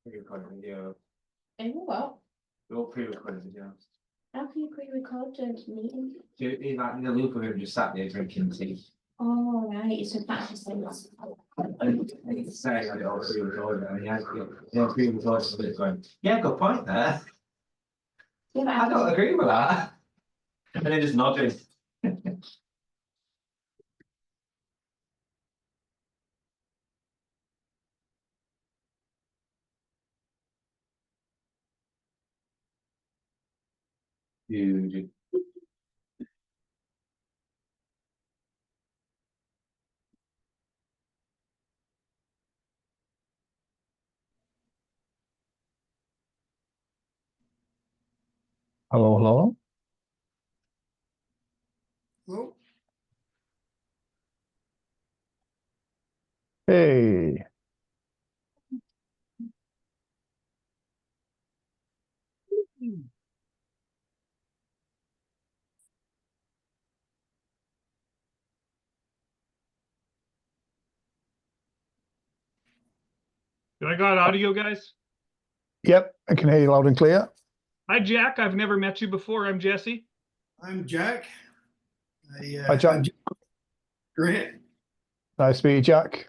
Pre-recorded video. And what? All pre-recorded videos. How can you pre-record a meeting? Like in the loop of him just sat there drinking tea. Oh, right, so that's the same. And he's saying that it all pre-recorded and he has pre-recorded it going, yeah, good point there. Yeah, but I don't agree with that. And then just nodding. Huge. Hello, hello. Hello? Hey, I got audio, guys? yep, I can hear you loud and clear. Hi, Jack. I've never met you before. I'm Jesse. I'm Jack. Hi, Jack. I'm Grant. Nice to meet you, Jack.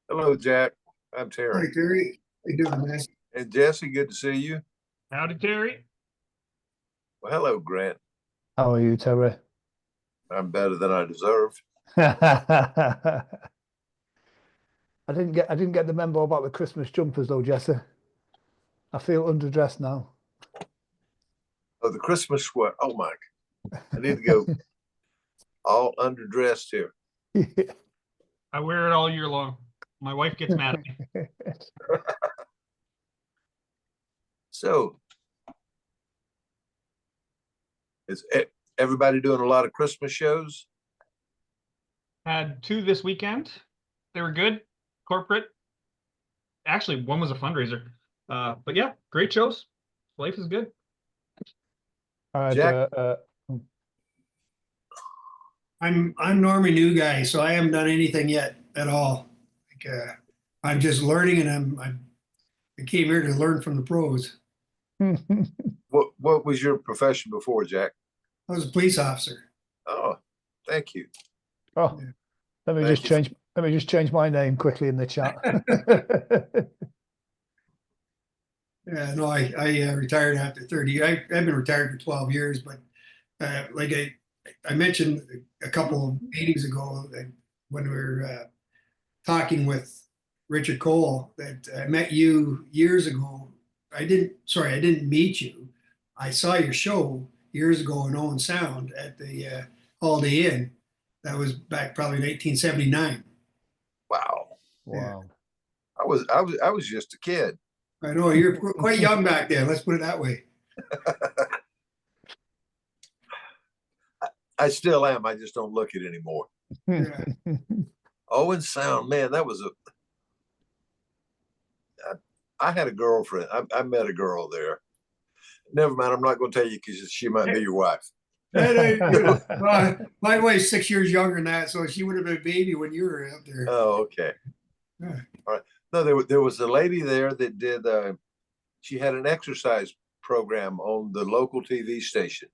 Hello, Jack. I'm Hi, Terry. Terry. How you doing, man? And Jesse, good to see you. Howdy, Terry. Well, hello, Grant. How are you, Terry? I'm better than I deserve. I didn't get the memo about the Christmas jumpers though, Jesse. I feel underdressed now. Oh, the Christmas sweat. Oh, my. I need to go all underdressed here. I wear it all year long. My wife gets mad at me. So, is everybody doing a lot of Christmas shows? Had 2 this weekend. They were good. Corporate. Actually, one was a fundraiser. But yeah, great shows. Life is good. I had, Jack? I'm Norman New Guy, so I haven't done anything yet at all. I'm just learning, and I came here to learn from the pros. What was your profession before, Jack? I was a police officer. Oh, thank you. oh, Yeah. let me just change my name quickly in the chat. Yeah, no, I retired after 30. I've been retired for 12 years, but like I mentioned a couple of meetings ago when we were talking with Richard Cole that I met you years ago. I didn't meet you. I saw your show years ago in Owen Sound at the Holiday Inn. That was back probably 1979. Wow. Wow. I was just a kid. I know you're quite young back then. Let's put it that way. I still am. I just don't look it anymore. Yeah. Owen Sound, man, that was I had a girlfriend. I met a girl there. Never mind. I'm not going to tell you because she might be your wife. Well, my wife's 6 years younger than that, so she would have been a baby when you were out there. Oh, okay. Yeah. All right. No, there was a lady there that did. She had an exercise program on the local TV station.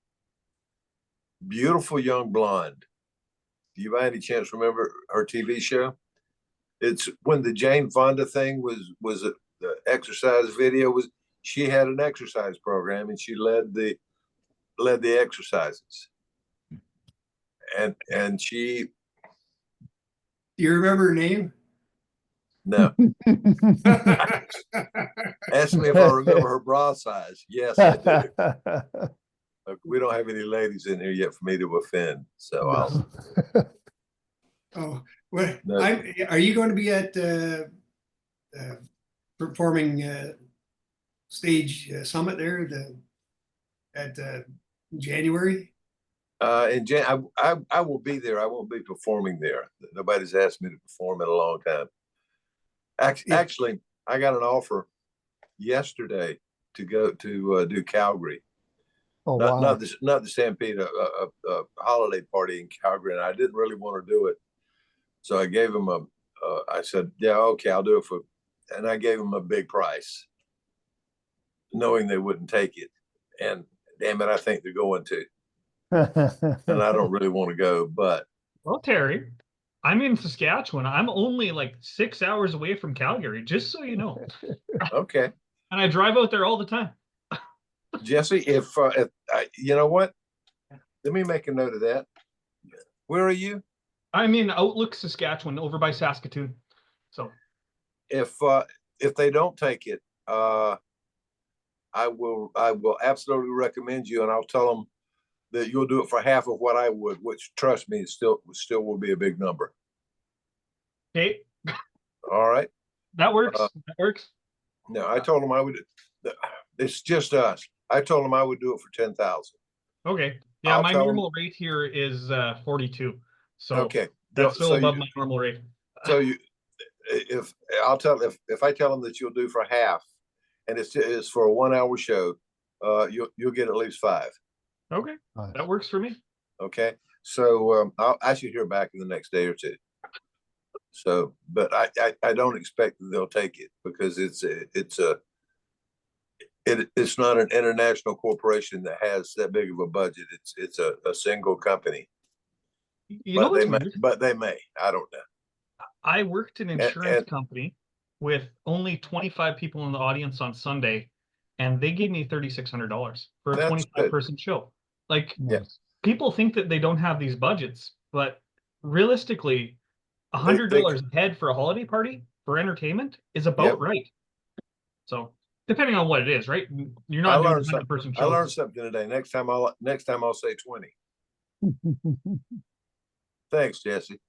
Beautiful young blonde. Do you by any chance remember her TV show? It's when the Jane Fonda thing was the exercise video was. She had an exercise program and she led the exercises. And she. Do you remember her name? No. Ask me if I remember her bra size. Yes, I do. We don't have any ladies in here yet for me to offend, so I'll. Oh, well, No. are you going to be at performing stage summit there at January? I will be there. I won't be performing there. Nobody's asked me to perform in a long time. Actually, I got an offer yesterday to go to do Calgary. Oh, not wow. not the Stampede, a holiday party in Calgary, and I didn't really want to do it. So I gave him I said, yeah, okay, I'll do it for I gave them a big price, knowing they wouldn't take it. And damn it, I think they're going to. And I don't really want to go, but Well, Terry, I'm in Saskatchewan. I'm only like 6 hours away from Calgary, just so you know. okay. And I drive out there all the time. Jesse, if you know what, let me make a note of that. Where are you? I'm in Outlook, Saskatchewan, over by Saskatoon. So If they don't take it, I will absolutely recommend you, and I'll tell them that you'll do it for half of what I would, which trust me, still will be a big number. okay, All right. that works. That works. No, I told them I would. It's just us. I told them I would do it for 10,000. Okay. Yeah, I'll my tell 'em- normal rate here is 42. So Okay. that's still So above you- my normal rate. So if I tell them that you'll do for half, and it's for a 1 hour show, you'll get at least 5. Okay, Nice. that works for me. Okay. So I should hear back in the next day or two. So, but I don't expect that they'll take it because it's not an international corporation that has that big of a budget. It's a single company. You know what's weird? But they may. I don't know. I worked in an insurance and- company with only 25 people in the audience on Sunday, and they gave me $3,600 for a That's 25-person show. Like, Yeah. people think that they don't have these budgets, but realistically, $100 a head for a holiday party for entertainment is about Yep. right. So, depending on what it is, right? You're I not doing learned 100-person I learned shows. something today. Next time I'll say 20. Thanks, Jesse.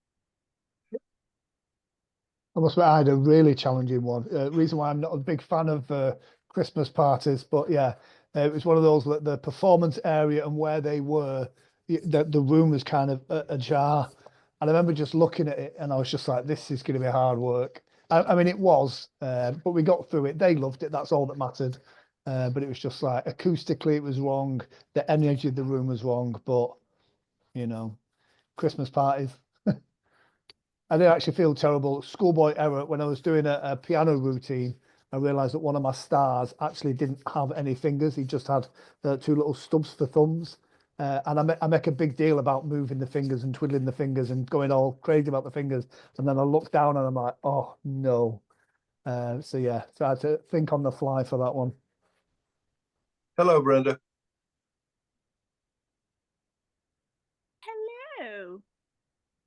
I must admit, I had a really challenging one. Reason why I'm not a big fan of Christmas parties, but yeah, it was one of those that the performance area and where they were, the room was kind of ajar. And I remember just looking at it and I was just like, this is going to be hard work. I mean, it was, but we got through it. They loved it. That's all that mattered. But it was just like acoustically, it was wrong. The energy of the room was wrong. But, you know, Christmas parties. I did actually feel terrible. Schoolboy error when I was doing a piano routine. I realized that one of my stars actually didn't have any fingers. He just had 2 little stubs for thumbs. And I make a big deal about moving the fingers and twiddling the fingers and going all crazy about the fingers. And then I look down and I'm like, oh no. So yeah, so I had to think on the fly for that one. Hello, Brenda. Hello.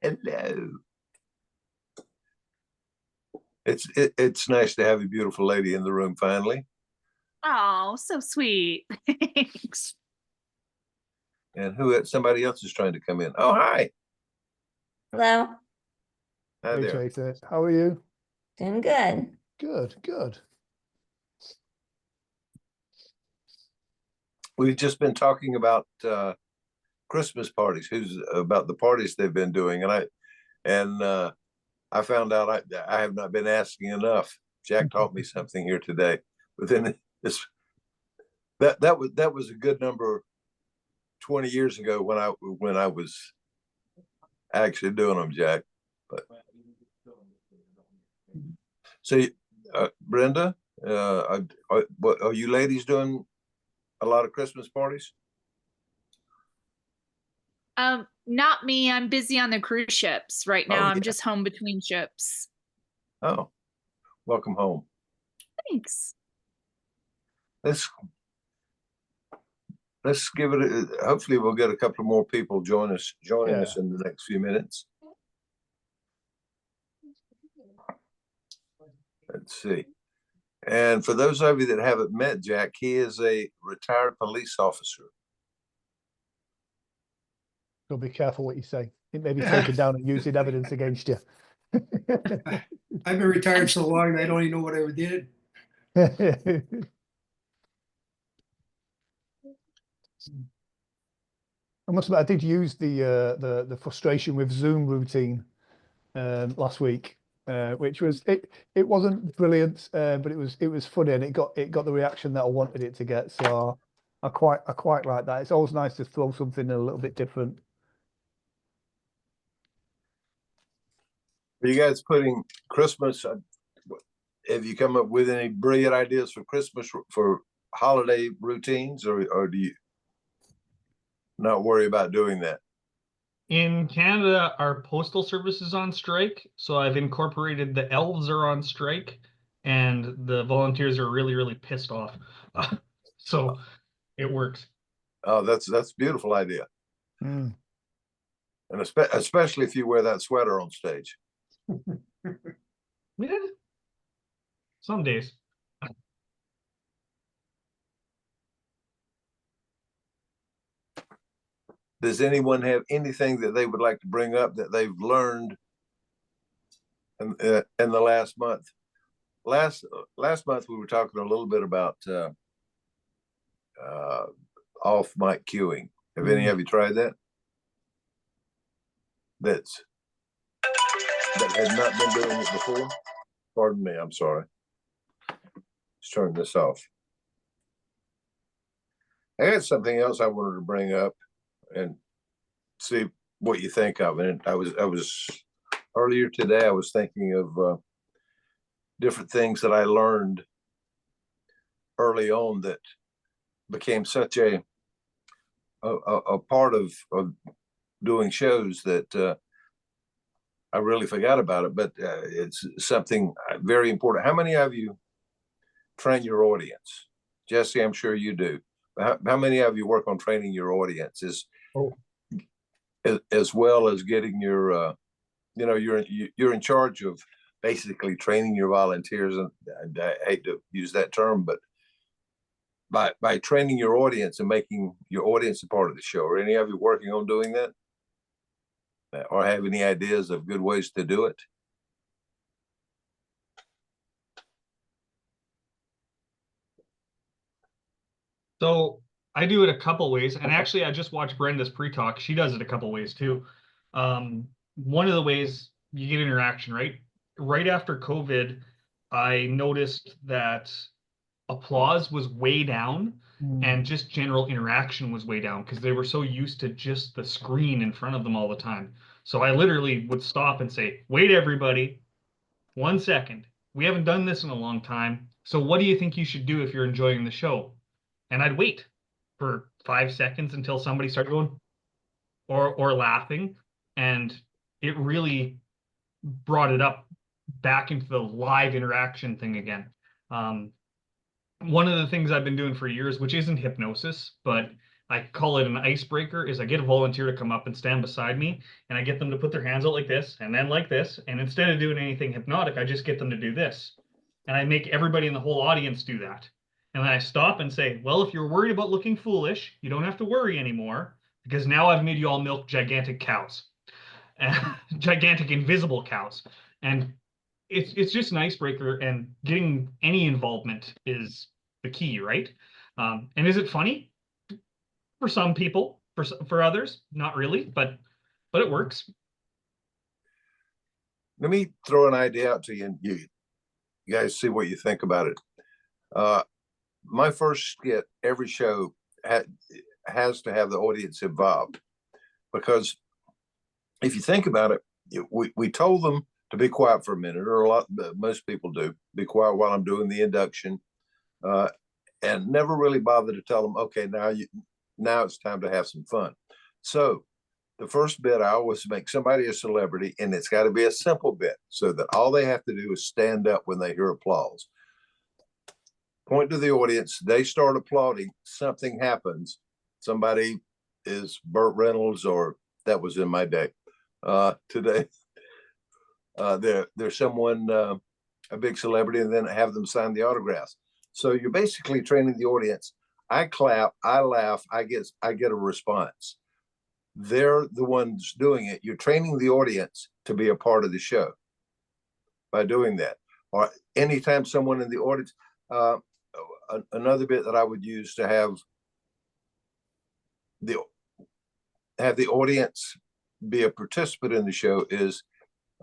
Hello. It's nice to have a beautiful lady in the room finally. Oh, so sweet. Thanks. And somebody else is trying to come in. Oh, hi. Hello, Hi Hey, there. Tracy, how are you? doing good. Good, good. We've just been talking about Christmas parties, about the parties they've been doing, and I found out I have not been asking enough. Jack taught me something here today. But then that was a good number 20 years ago when I was actually doing them, Jack. But so, Brenda, are you ladies doing a lot of Christmas parties? Not me. I'm busy on the cruise ships right now. Oh, I'm yeah. just home between ships. Oh, welcome home. Thanks. Let's give it. Hopefully, we'll get a couple more people joining us in the next few minutes. Let's see. And for those of you that haven't met Jack, he is a retired police officer. So be careful what you say. It may be taken down and used in evidence against you. I've been retired so long, I don't even know what I did. I must admit, I did use the frustration with Zoom routine last week, which was it wasn't brilliant, but it was funny and it got the reaction that I wanted it to get. So I quite like that. It's always nice to throw something a little bit different. Are you guys putting Christmas? have you come up with any brilliant ideas for Christmas for holiday routines, or do you not worry about doing that? In Canada, our postal service is on strike, so I've incorporated the elves are on strike, and the volunteers are really, really pissed off. So it works. Oh, that's a beautiful idea, Mm. and especially if you wear that sweater on stage. Yeah. Some days. Does anyone have anything that they would like to bring up that they've learned in the last month? Last month we were talking a little bit about off mic queuing. Have any of you tried that? That had not been doing it before? Pardon me, I'm sorry. Let's turn this off. I had something else I wanted to bring up and see what you think of it. I was earlier today, I was thinking of different things that I learned early on that became such a part of doing shows that I really forgot about it, but it's something very important. How many of you train your audience? Jesse, I'm sure you do. How many of you work on training your audience as well as getting your, you're in charge of basically training your volunteers, and I hate to use that term, but by training your audience and making your audience a part of the show. Are any of you working on doing that? Or have any ideas of good ways to do it? So I do it a couple ways, and actually I just watched Brenda's pre-talk. She does it a couple ways too. One of the ways you get interaction, right? Right after COVID, I noticed that applause was way down and just general interaction was way down because they were so used to just the screen in front of them all the time. So I literally would stop and say, wait, everybody, 1 second. We haven't done this in a long time. So what do you think you should do if you're enjoying the show? And I'd wait for 5 seconds until somebody started going or laughing. And it really brought it up back into the live interaction thing again. One of the things I've been doing for years, which isn't hypnosis, but I call it an icebreaker, is I get a volunteer to come up and stand beside me, and I get them to put their hands out like this and then like this. And instead of doing anything hypnotic, I just get them to do this. And I make everybody in the whole audience do that. And then I stop and say, well, if you're worried about looking foolish, you don't have to worry anymore, because now I've made you all milk gigantic cows, gigantic invisible cows. And it's just an icebreaker, and getting any involvement is the key, right? And is it funny? For some people, for others, not really, but it works. Let me throw an idea out to you, and you guys see what you think about it. My first skit, every show has to have the audience involved, because if you think about it, we told them to be quiet for a minute, or most people do, be quiet while I'm doing the induction, and never really bother to tell them, okay, now it's time to have some fun. So the first bit, I always make somebody a celebrity, and it's got to be a simple bit so that all they have to do is stand up when they hear applause. Point to the audience, they start applauding, something happens. Somebody is Burt Reynolds, or that was in my day. Today, there's someone, a big celebrity, and then have them sign the autographs. So you're basically training the audience. I clap, I laugh, I get a response. They're the ones doing it. You're training the audience to be a part of the show by doing that. Or anytime someone in the audience, another bit that I would use to have the audience be a participant in the show is,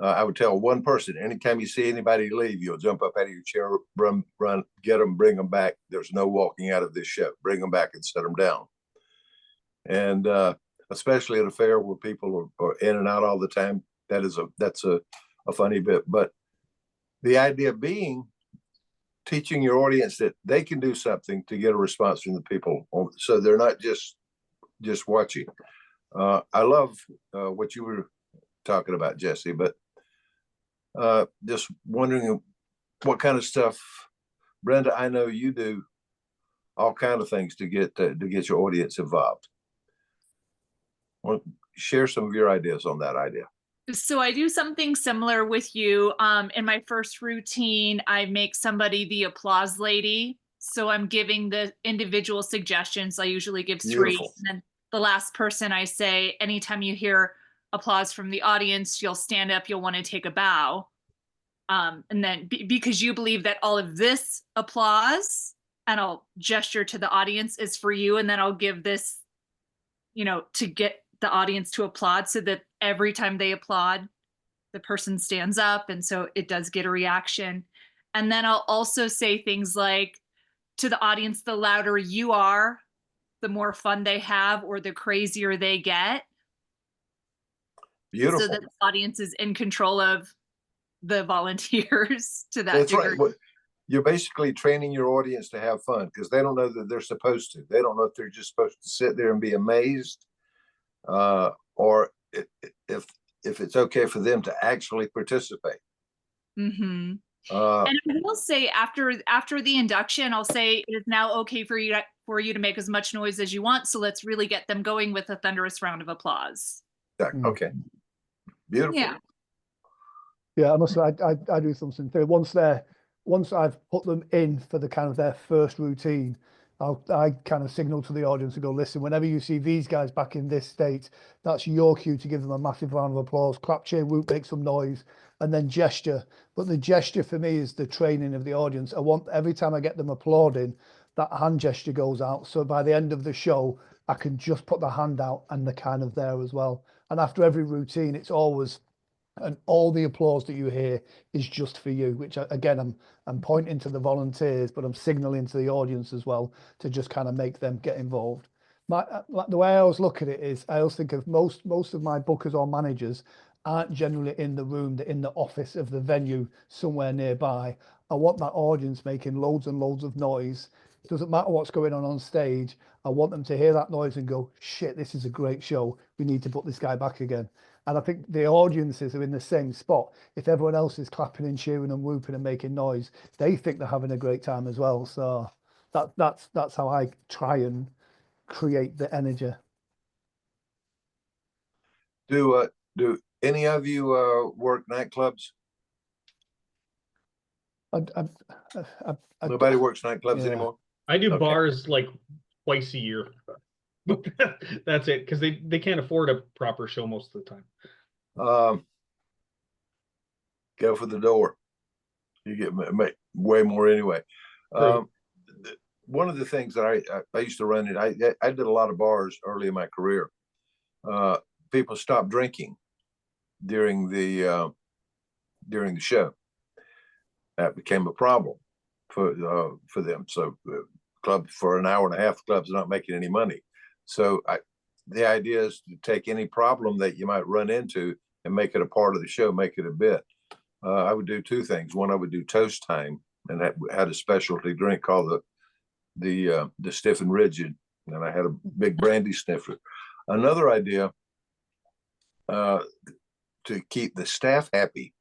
I would tell one person, anytime you see anybody leave, you'll jump up out of your chair, run, get them, bring them back. There's no walking out of this show. Bring them back and set them down. And especially at a fair where people are in and out all the time, that's a funny bit. But the idea being teaching your audience that they can do something to get a response from the people, so they're not just watching. I love what you were talking about, Jesse, but just wondering what kind of stuff, Brenda, I know you do all kind of things to get your audience involved. Well, share some of your ideas on that idea. So I do something similar with you. In my first routine, I make somebody the applause lady. So I'm giving the individual suggestions. I usually give 3. Beautiful. And then the last person I say, anytime you hear applause from the audience, you'll stand up, you'll want to take a bow. And then because you believe that all of this applause, and I'll gesture to the audience, is for you. And then I'll give this, to get the audience to applaud, so that every time they applaud, the person stands up. And so it does get a reaction. And then I'll also say things like, to the audience, the louder you are, the more fun they have, or the crazier they get. Beautiful. So that the audience is in control of the volunteers to that That's degree. right. Well, you're basically training your audience to have fun, because they don't know that they're supposed to. They don't know if they're just supposed to sit there and be amazed, or if it's okay for them to actually participate. Mm-hmm. And I will say, after the induction, I'll say it is now okay for you to make as much noise as you want. So let's really get them going with a thunderous round of applause. okay, beautiful. Yeah. Yeah, I must say, I do something too. Once I've put them in for the kind of their first routine, I kind of signal to the audience and go, listen, whenever you see these guys back in this state, that's your cue to give them a massive round of applause, clap, cheer, whoop, make some noise, and then gesture. But the gesture for me is the training of the audience. I want, every time I get them applauding, that hand gesture goes out. So by the end of the show, I can just put the hand out and they're kind of there as well. And after every routine, it's always, and all the applause that you hear is just for you, which again, I'm pointing to the volunteers, but I'm signaling to the audience as well to just kind of make them get involved. The way I always look at it is, I always think of most of my bookers or managers aren't generally in the room, they're in the office of the venue somewhere nearby. I want that audience making loads and loads of noise. It doesn't matter what's going on stage. I want them to hear that noise and go, shit, this is a great show. We need to put this guy back again. And I think the audiences are in the same spot. If everyone else is clapping and cheering and whooping and making noise, they think they're having a great time as well. So that's how I try and create the energy. Do any of you work nightclubs? Nobody works nightclubs anymore. I do Okay. bars like twice a year. That's it, because they can't afford a proper show most of the time. Go for the door. You get way more anyway. One of the things that I used to run it, I did a lot of bars early in my career. People stopped drinking during the show. That became a problem for them. So club for an hour and a half, the club's not making any money. So the idea is to take any problem that you might run into and make it a part of the show, make it a bit. I would do 2 things. One, I would do toast time, and had a specialty drink called the Stiff and Rigid, and I had a big brandy sniffer. Another idea to keep the staff happy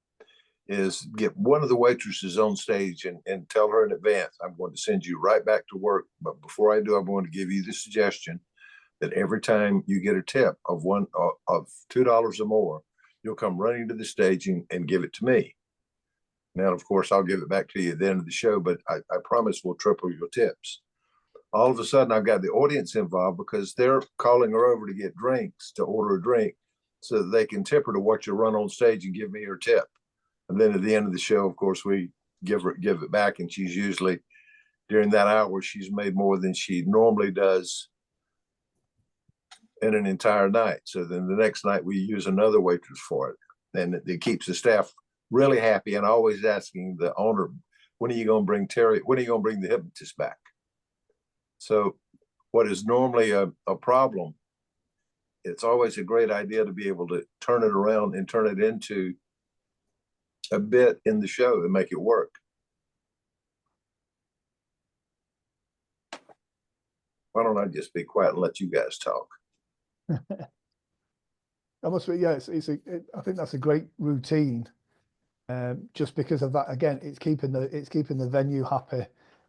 is get one of the waitresses on stage and tell her in advance, I'm going to send you right back to work. But before I do, I'm going to give you the suggestion that every time you get a tip of $2 or more, you'll come running to the stage and give it to me. Now, of course, I'll give it back to you at the end of the show, but I promise we'll triple your tips. All of a sudden, I've got the audience involved because they're calling her over to get drinks, to order a drink, so that they can tip her to watch her run on stage and give me her tip. And then at the end of the show, of course, we give it back, and she's usually, during that hour, she's made more than she normally does in an entire night. So then the next night we use another waitress for it, and it keeps the staff really happy, and always asking the owner, when are you going to bring Terry? When are you going to bring the hypnotist back? So what is normally a problem, it's always a great idea to be able to turn it around and turn it into a bit in the show and make it work. Why don't I just be quiet and let you guys talk? I must be, yeah, I think that's a great routine. Just because of that, again, it's keeping the venue happy.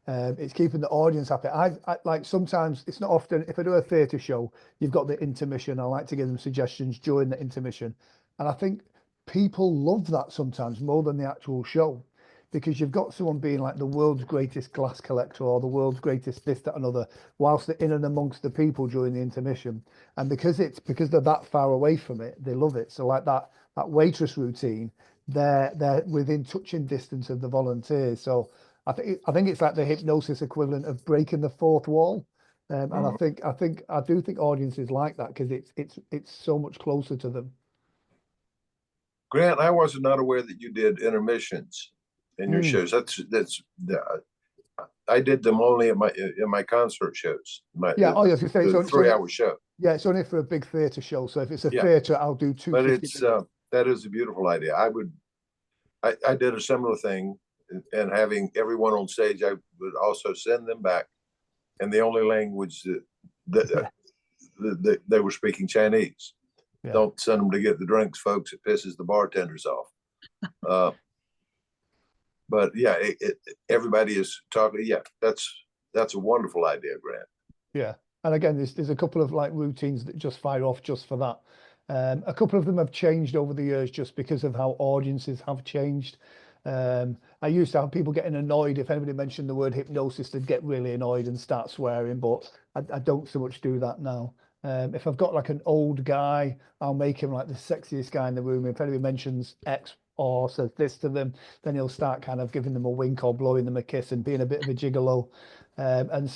It's keeping the audience happy. I like, sometimes, it's not often, if I do a theatre show, you've got the intermission. I like to give them suggestions during the intermission. And I think people love that sometimes more than the actual show, because you've got someone being like the world's greatest glass collector or the world's greatest this, that, and other, whilst they're in and amongst the people during the intermission. And because they're that far away from it, they love it. So like that waitress routine, they're within touching distance of the volunteers. So I think it's like the hypnosis equivalent of breaking the fourth wall. And I do think audiences like that, because it's so much closer to them. Grant, I was not aware that you did intermissions in your shows. I did them only in my concert shows. Yeah. Oh, yes. Yeah, so 3-hour show. Yeah, it's only for a big theatre show. So if it's a Yeah. theatre, I'll do two. But that is a beautiful idea. I did a similar thing, and having everyone on stage, I would also send them back, and the only language that they were speaking Chinese. Yeah. Don't send them to get the drinks, folks. It pisses the bartenders off. But yeah, everybody is talking. Yeah, that's a wonderful idea, Grant. Yeah, and again, there's a couple of like routines that just fire off just for that. A couple of them have changed over the years just because of how audiences have changed. I used to have people getting annoyed if anybody mentioned the word hypnosis, they'd get really annoyed and start swearing, but I don't so much do that now. If I've got like an old guy, I'll make him like the sexiest guy in the room. If anybody mentions X or says this to them, then he'll start kind of giving them a wink or blowing them a kiss and being a bit of a gigolo. And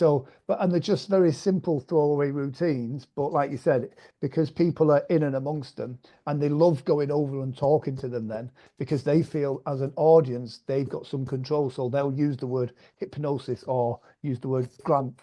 they're just very simple throwaway routines. But like you said, because people are in and amongst them and they love going over and talking to them then, because they feel as an audience, they've got some control. So they'll use the word hypnosis or use the word Grant.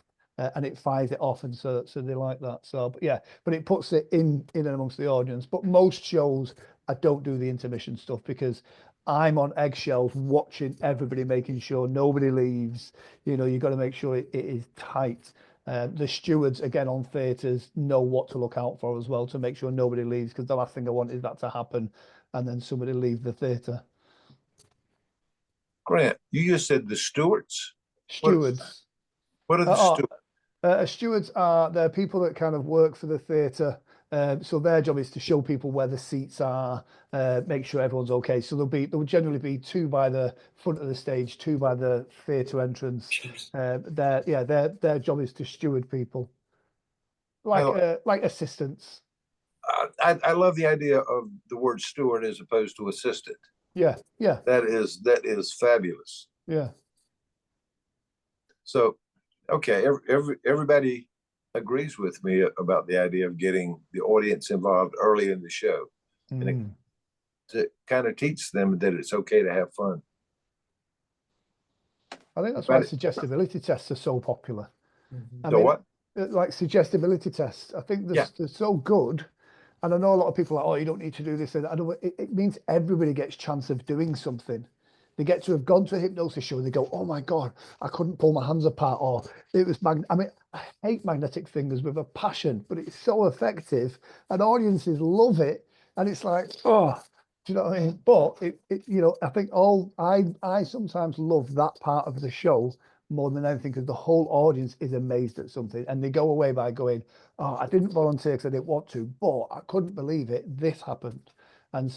And it fires it off, and so they like that. So, but yeah, but it puts it in and amongst the audience. But most shows, I don't do the intermission stuff because I'm on eggshells watching everybody, making sure nobody leaves. You know, you've got to make sure it is tight. The stewards, again, on theatres know what to look out for as well to make sure nobody leaves, because the last thing I want is that to happen and then somebody leave the theatre. Grant, you just said the stewards? Stewards. What are the stewards? Stewards they're people that kind of work for the theatre. So their job is to show people where the seats are, make sure everyone's okay. So there'll generally be 2 by the front of the stage, 2 by the theatre entrance. Their job is to steward people, like assistants. I love the idea of the word steward as opposed to assistant. Yeah. That is fabulous. Yeah. So, okay, everybody agrees with me about the idea of getting the audience involved early in the show, and to kind of teach them that it's okay to have fun. I think that's why suggestibility tests are so popular. What? Like suggestibility tests, I think they're so good. And I know a lot of people are like, oh, you don't need to do this. And it means everybody gets a chance of doing something. They get to have gone to a hypnosis show and they go, oh my God, I couldn't pull my hands apart, or it was I hate magnetic fingers with a passion, but it's so effective and audiences love it. And it's like, oh, do you know what I mean? But I think I sometimes love that part of the show more than anything, because the whole audience is amazed at something and they go away by going, oh, I didn't volunteer because I didn't want to, but I couldn't believe it, this happened. And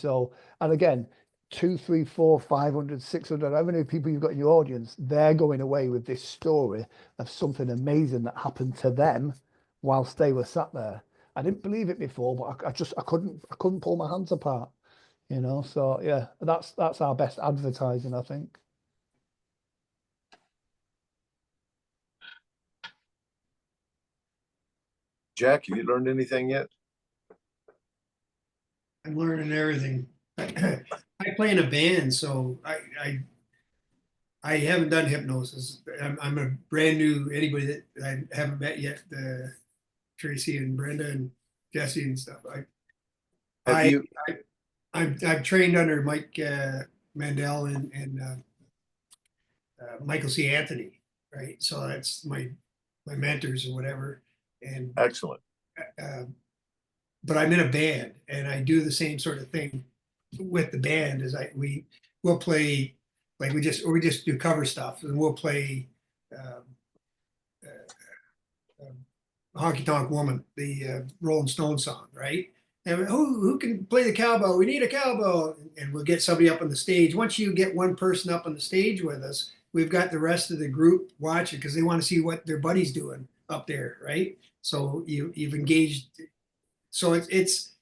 again, 200, 300, 400, 500, 600, however many people you've got in your audience, they're going away with this story of something amazing that happened to them whilst they were sat there. I didn't believe it before, but I couldn't pull my hands apart, so yeah, that's our best advertising, I think. Jack, have you learned anything yet? I'm learning everything. I play in a band, so I haven't done hypnosis. I'm a brand new, anybody that I haven't met yet, Tracy and Brenda and Jesse and stuff. I've trained under Mike Mandel and Michael C. Anthony, right? So that's my my mentors or whatever. And Excellent. but I'm in a band and I do the same sort of thing with the band as we'll play like we just do cover stuff and we'll play Honky Tonk Woman, the Rolling Stone song, right? And who can play the cowbell? We need a cowbell, and we'll get somebody up on the stage. Once you get one person up on the stage with us, we've got the rest of the group watching because they want to see what their buddy's doing up there, right? So you've engaged. So it's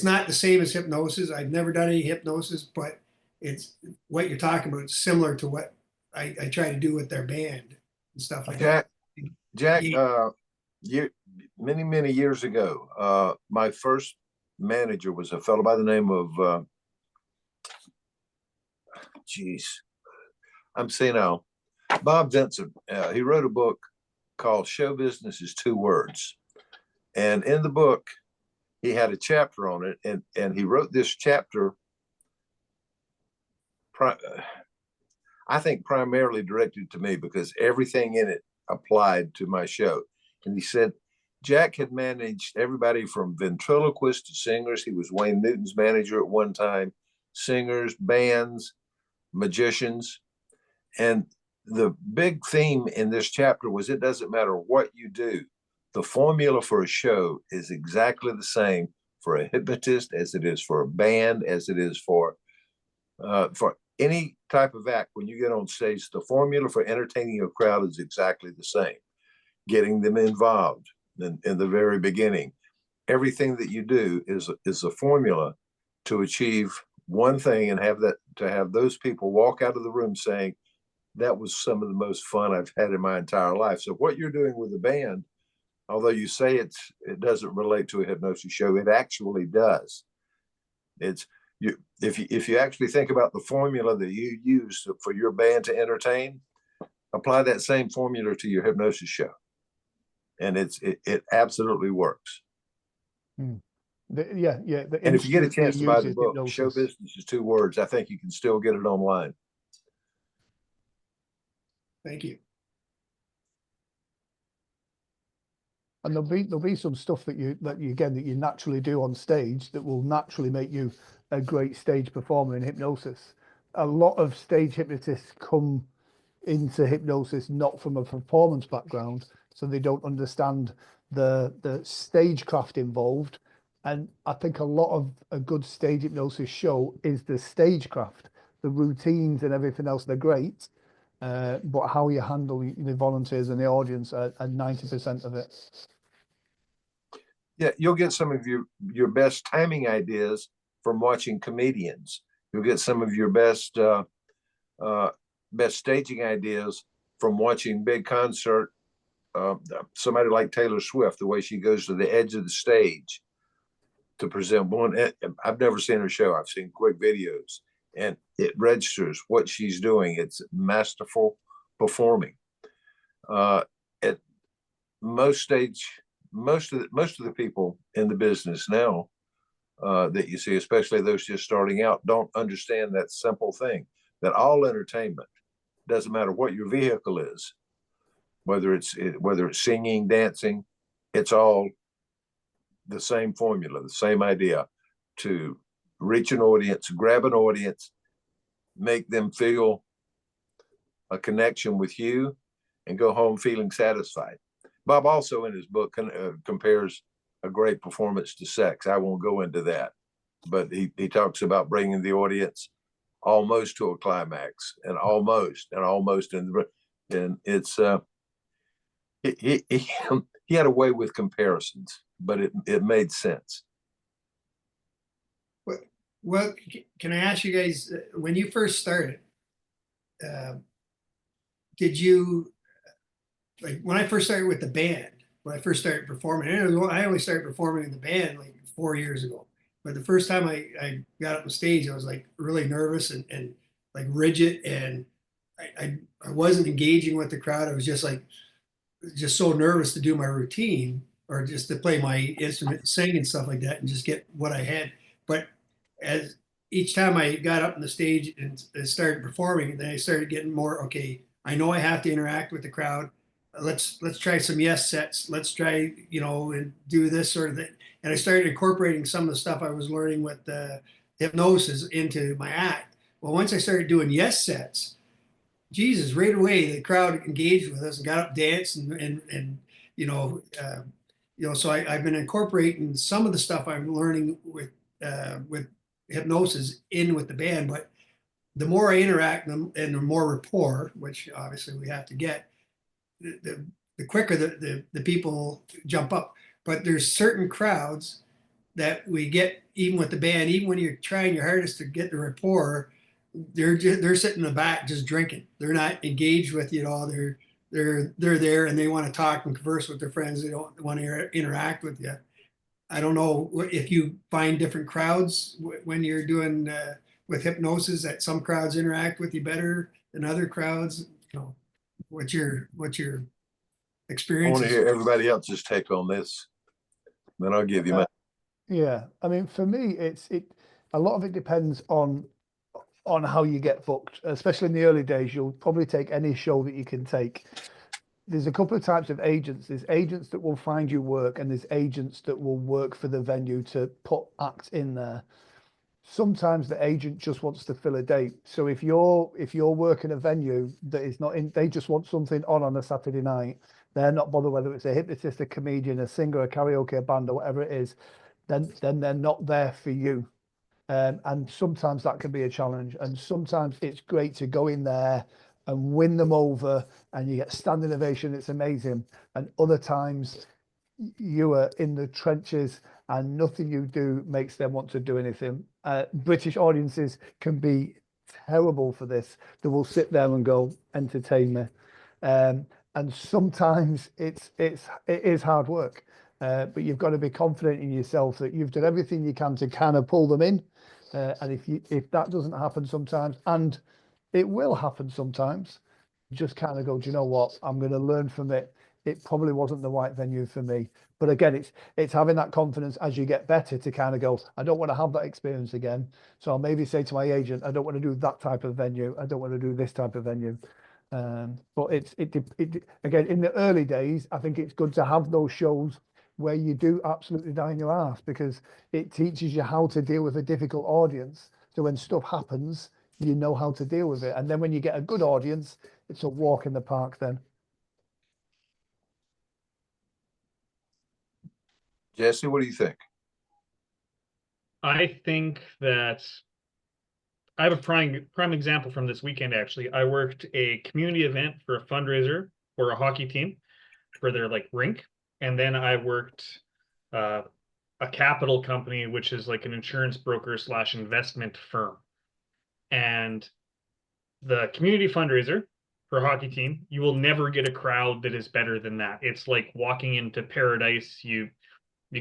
not the same as hypnosis. I've never done any hypnosis, but it's what you're talking about. It's similar to what I try to do with their band and stuff like that. Jack, Yeah. many years ago, my first manager was a fellow by the name of, I'm saying now, Bob Vincent. He wrote a book called Show Business is Two Words. And in the book, he had a chapter on it, and he wrote this chapter, I think primarily directed to me because everything in it applied to my show. And he said, Jack had managed everybody from ventriloquists to singers. He was Wayne Newton's manager at one time, singers, bands, magicians. And the big theme in this chapter was it doesn't matter what you do. The formula for a show is exactly the same for a hypnotist as it is for a band, as it is for any type of act. When you get on stage, the formula for entertaining a crowd is exactly the same. Getting them involved in the very beginning. Everything that you do is a formula to achieve one thing and have those people walk out of the room saying, that was some of the most fun I've had in my entire life. So what you're doing with the band, although you say it doesn't relate to a hypnosis show, it actually does. It's if you actually think about the formula that you use for your band to entertain, apply that same formula to your hypnosis show, and it absolutely works. And if you get a chance to buy the book, Show Business is Two Words, I think you can still get it online. Thank you. And there'll be some stuff that you naturally do on stage that will naturally make you a great stage performer in hypnosis. A lot of stage hypnotists come into hypnosis not from a performance background, so they don't understand the stagecraft involved. And I think a lot of a good stage hypnosis show is the stagecraft, the routines and everything else. They're great, but how you handle the volunteers and the audience are 90% of it. Yeah, you'll get some of your best timing ideas from watching comedians. You'll get some of your best staging ideas from watching big concert. Somebody like Taylor Swift, the way she goes to the edge of the stage to present one. I've never seen her show. I've seen quick videos, and it registers what she's doing. It's masterful performing. At most of the people in the business now that you see, especially those just starting out, don't understand that simple thing, that all entertainment, doesn't matter what your vehicle is, whether it's singing, dancing, it's all the same formula, the same idea: to reach an audience, grab an audience, make them feel a connection with you, and go home feeling satisfied. Bob also in his book compares a great performance to sex. I won't go into that, but he talks about bringing the audience almost to a climax, and almost, and it's he had a way with comparisons, but it made sense. Well, can I ask you guys, when you first started, did you, like when I first started with the band, when I first started performing, I only started performing in the band like 4 years ago. But the first time I got up on stage, I was like really nervous and like rigid, and I wasn't engaging with the crowd. I was just so nervous to do my routine or just to play my instrument and sing and stuff like that and just get what I had. But as each time I got up on the stage and started performing, then I started getting more, okay, I know I have to interact with the crowd. let's try some yes sets. Let's try, and do this sort of thing. And I started incorporating some of the stuff I was learning with the hypnosis into my act. Well, once I started doing yes sets, Jesus, right away the crowd engaged with us and got up, danced, and so I've been incorporating some of the stuff I'm learning with hypnosis in with the band. But the more I interact and the more rapport, which obviously we have to get, the quicker the people jump up. But there's certain crowds that we get even with the band, even when you're trying your hardest to get the rapport, they're sitting in the back just drinking. They're not engaged with you at all. They're there and they want to talk and converse with their friends. They don't want to interact with you. I don't know if you find different crowds when you're doing with hypnosis, that some crowds interact with you better than other crowds. What's your I experience? want to hear everybody else's take on this. Then I'll give you my. Yeah, I mean, for me, a lot of it depends on how you get booked, especially in the early days. You'll probably take any show that you can take. There's a couple of types of agents. There's agents that will find you work, and there's agents that will work for the venue to put acts in there. Sometimes the agent just wants to fill a date. So if you're working a venue that is not in, they just want something on a Saturday night. They're not bothered whether it's a hypnotist, a comedian, a singer, a karaoke, a band, or whatever it is. Then they're not there for you. And sometimes that can be a challenge. And sometimes it's great to go in there and win them over and you get standing ovation. It's amazing. And other times you are in the trenches and nothing you do makes them want to do anything. British audiences can be terrible for this. They will sit there and go, entertain me. And sometimes it is hard work. But you've got to be confident in yourself that you've done everything you can to kind of pull them in. And if that doesn't happen sometimes, and it will happen sometimes, just kind of go, do you know what? I'm going to learn from it. It probably wasn't the right venue for me. But again, it's having that confidence as you get better to kind of go, I don't want to have that experience again. So I'll maybe say to my agent, I don't want to do that type of venue. I don't want to do this type of venue. But it again, in the early days, I think it's good to have those shows where you do absolutely die in your ass, because it teaches you how to deal with a difficult audience. So when stuff happens, you know how to deal with it. And then when you get a good audience, it's a walk in the park then. Jesse, what do you think? I think that I have a prime example from this weekend, actually. I worked a community event for a fundraiser for a hockey team for their rink. And then I worked a capital company, which is like an insurance broker / investment firm. And the community fundraiser for a hockey team, you will never get a crowd that is better than that. It's like walking into paradise. You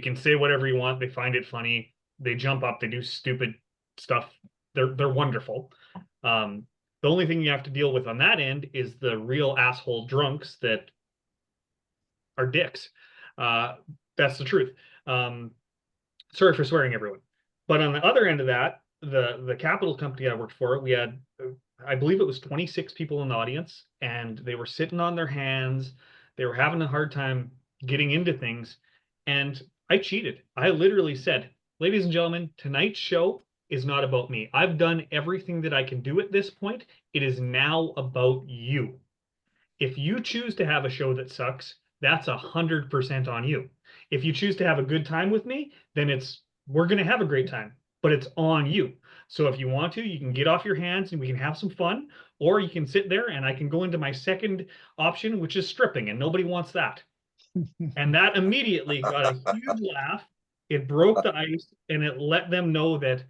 can say whatever you want. They find it funny. They jump up. They do stupid stuff. They're wonderful. The only thing you have to deal with on that end is the real asshole drunks that are dicks. That's the truth. Sorry for swearing, everyone. But on the other end of that, the capital company I worked for, we had, I believe it was 26 people in the audience, and they were sitting on their hands. They were having a hard time getting into things. And I cheated. I literally said, ladies and gentlemen, tonight's show is not about me. I've done everything that I can do at this point. It is now about you. If you choose to have a show that sucks, that's 100% on you. If you choose to have a good time with me, then we're going to have a great time, but it's on you. So if you want to, you can get off your hands and we can have some fun, or you can sit there and I can go into my second option, which is stripping, and nobody wants that. And that immediately got a huge laugh. It broke the ice and it let them know that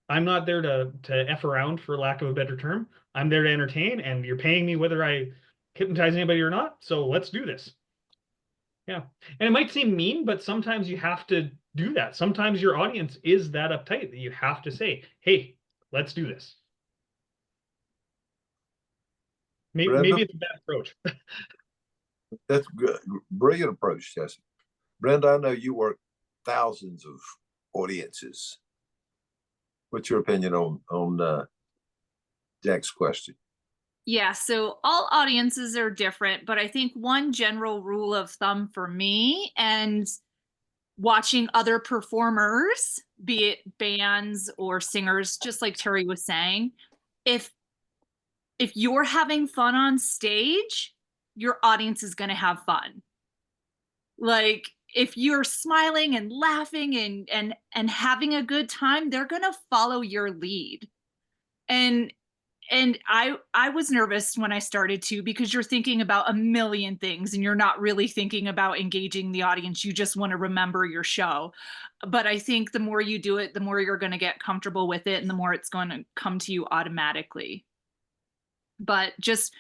I'm not there to F around, for lack of a better term. I'm there to entertain, and you're paying me whether I hypnotize anybody or not. So let's do this. Yeah. And it might seem mean, but sometimes you have to do that. Sometimes your audience is that uptight that you have to say, hey, let's do this. Maybe it's a bad approach. That's good. Brilliant approach, Jesse. Brenda, I know you work thousands of audiences. What's your opinion on Jack's question? Yeah, so all audiences are different, but I think one general rule of thumb for me and watching other performers, be it bands or singers, just like Terry was saying, if you're having fun on stage, your audience is going to have fun. Like if you're smiling and laughing and having a good time, they're going to follow your lead. And I was nervous when I started to, because you're thinking about a million things and you're not really thinking about engaging the audience. You just want to remember your show. But I think the more you do it, the more you're going to get comfortable with it and the more it's going to come to you automatically. But just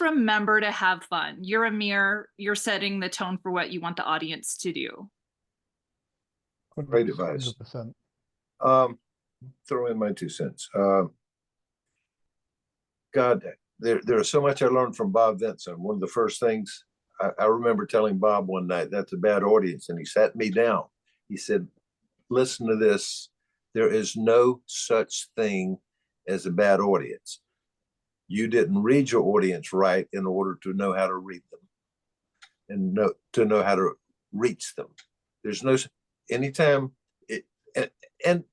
remember to have fun. You're a mirror. You're setting the tone for what you want the audience to do. Great advice. 100%. Throw in my 2 cents. God, there's so much I learned from Bob Vinson. One of the first things I remember telling Bob one night, that's a bad audience. And he sat me down. He said, listen to this. There is no such thing as a bad audience. You didn't read your audience right in order to know how to read them and to know how to reach them. There's no, anytime and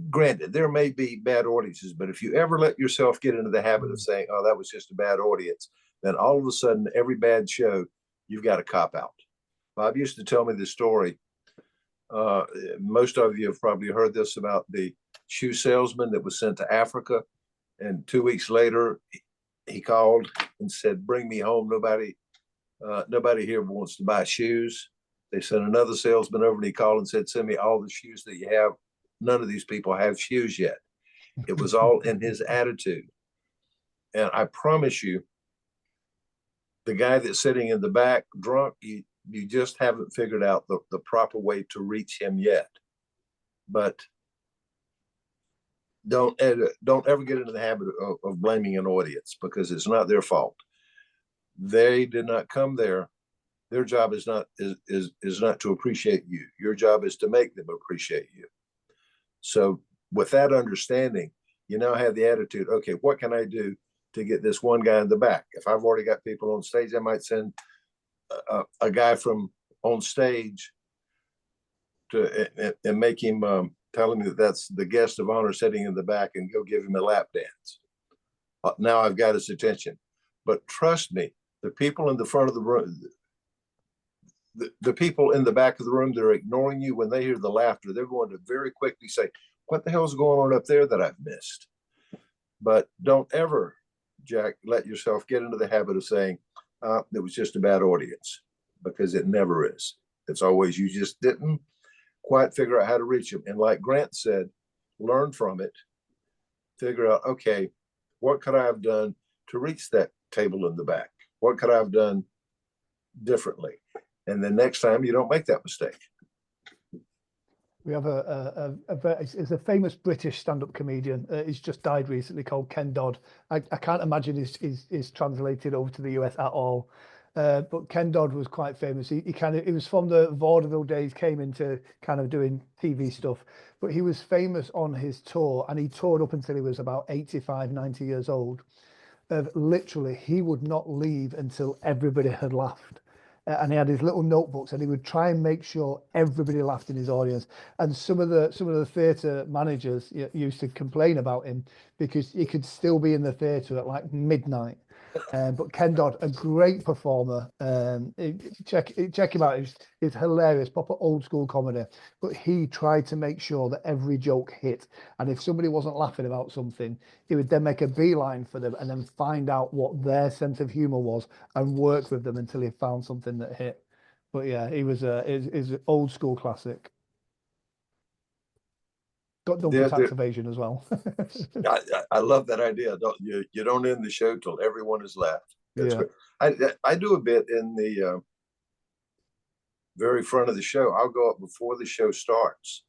granted, there may be bad audiences, but if you ever let yourself get into the habit of saying, oh, that was just a bad audience, then all of a sudden, every bad show, you've got to cop out. Bob used to tell me this story. Most of you have probably heard this about the shoe salesman that was sent to Africa. And 2 weeks later, he called and said, bring me home. Nobody here wants to buy shoes. They sent another salesman over and he called and said, send me all the shoes that you have. None of these people have shoes yet. It was all in his attitude. And I promise you, the guy that's sitting in the back drunk, you just haven't figured out the proper way to reach him yet. But don't ever get into the habit of blaming an audience, because it's not their fault. They did not come there. Their job is not to appreciate you. Your job is to make them appreciate you. So with that understanding, you now have the attitude, okay, what can I do to get this one guy in the back? If I've already got people on stage, I might send a guy from on stage and make him tell him that that's the guest of honor sitting in the back and go give him a lap dance. Now I've got his attention. But trust me, the people in the front of the room, the people in the back of the room that are ignoring you, when they hear the laughter, they're going to very quickly say, what the hell's going on up there that I've missed? But don't ever, Jack, let yourself get into the habit of saying, it was just a bad audience, because it never is. It's always, you just didn't quite figure out how to reach them. And like Grant said, learn from it, figure out, okay, what could I have done to reach that table in the back? What could I have done differently? And then next time you don't make that mistake. We have it's a famous British stand-up comedian. He's just died recently, called Ken Dodd. I can't imagine he's translated over to the US at all. But Ken Dodd was quite famous. He was from the vaudeville days, came into kind of doing TV stuff, but he was famous on his tour, and he toured up until he was about 85, 90 years old. Literally, he would not leave until everybody had laughed. And he had his little notebooks, and he would try and make sure everybody laughed in his audience. And some of the theatre managers used to complain about him because he could still be in the theatre at like midnight. But Ken Dodd, a great performer. Check him out. It's hilarious, proper old school comedy. But he tried to make sure that every joke hit. And if somebody wasn't laughing about something, he would then make a beeline for them and then find out what their sense of humor was and work with them until he found something that hit. But yeah, he was is an old school classic. Got done for tax evasion as well. I love that idea. You don't end the show till everyone has left. That's great. I do a bit in the very front of the show. I'll go up before the show starts,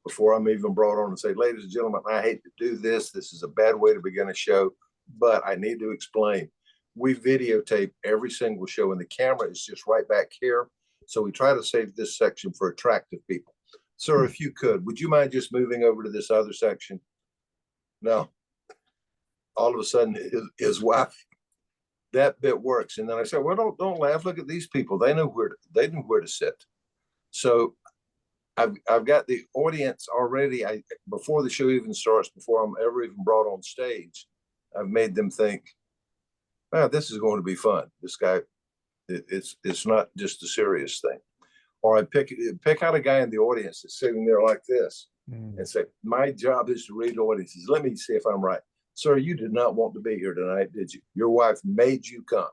before I'm even brought on, and say, ladies and gentlemen, I hate to do this. This is a bad way to begin a show, but I need to explain. We videotape every single show, and the camera is just right back here. So we try to save this section for attractive people. Sir, if you could, would you mind just moving over to this other section? No. all of a sudden his wife, that bit works. And then I said, well, don't laugh. Look at these people. They knew where to sit. So I've got the audience already. Before the show even starts, before I'm ever even brought on stage, I've made them think, well, this is going to be fun. This guy, it's not just a serious thing. Or I pick out a guy in the audience that's sitting there like this and say, my job is to read audiences. Let me see if I'm right. Sir, you did not want to be here tonight, did you? Your wife made you come.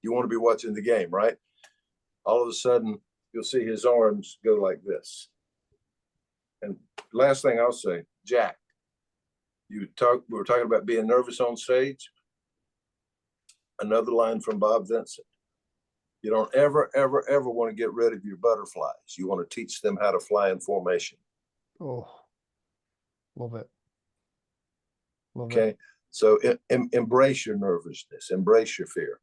You want to be watching the game, right? All of a sudden, you'll see his arms go like this. And last thing I'll say, Jack, we were talking about being nervous on stage. Another line from Bob Vincent. You don't ever, ever, ever want to get rid of your butterflies. You want to teach them how to fly in formation. Oh, love it. Love Okay. it. So embrace your nervousness, embrace your fear.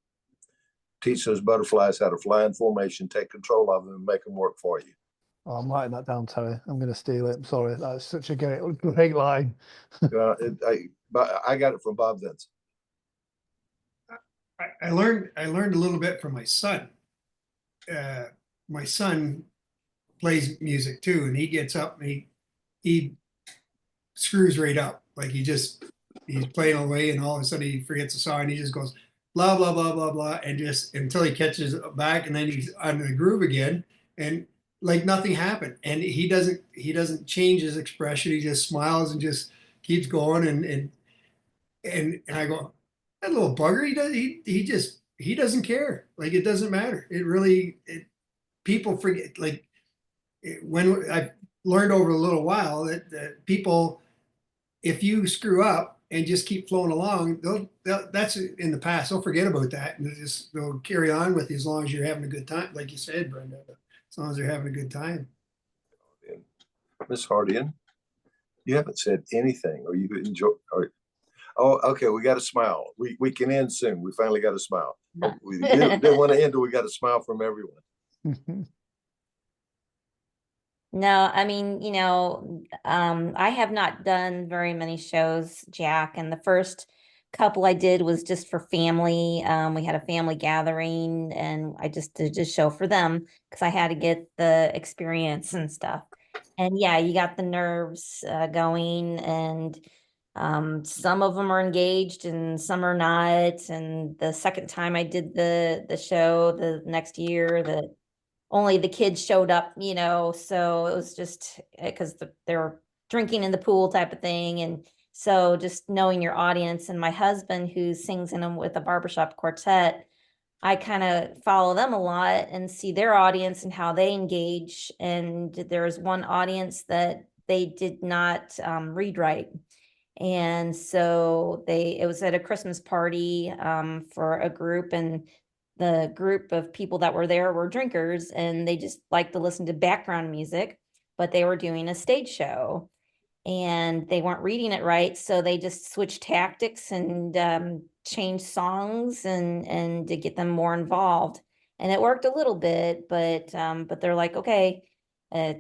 Teach those butterflies how to fly in formation, take control of them and make them work for you. Oh, I'm writing that down, Terry. I'm going to steal it. I'm sorry. That's such a great line. I got it from Bob Vincent. I learned a little bit from my son. My son plays music too, and he gets up and he screws right up. Like he's playing away, and all of a sudden he forgets the song, and he just goes blah blah blah blah blah, and just until he catches it back, and then he's on the groove again, and like nothing happened. And he doesn't change his expression. He just smiles and just keeps going, and I go, that little bugger, he doesn't care. Like it doesn't matter. People forget. Like when I've learned over a little while that people, if you screw up and just keep flowing along, that's in the past. They'll forget about that, and they'll carry on with you as long as you're having a good time. Like you said, Brenda, as long as they're having a good time. Miss Hardian, you haven't said anything, or you enjoy. Oh, okay. We got a smile. We can end soon. We finally got a smile. We didn't want to end till we got a smile from everyone. No, I mean, I have not done very many shows, Jack, and the first couple I did was just for family. We had a family gathering, and I just did a show for them because I had to get the experience and stuff. And yeah, you got the nerves going, and some of them are engaged and some are not. And the second time I did the show the next year, only the kids showed up, so it was just because they were drinking in the pool type of thing. And so just knowing your audience, and my husband who sings in them with a barbershop quartet, I kind of follow them a lot and see their audience and how they engage. And there was one audience that they did not read right. And so it was at a Christmas party for a group, and the group of people that were there were drinkers, and they just like to listen to background music, but they were doing a stage show and they weren't reading it right. So they just switched tactics and changed songs and to get them more involved. And it worked a little bit, but they're like, okay,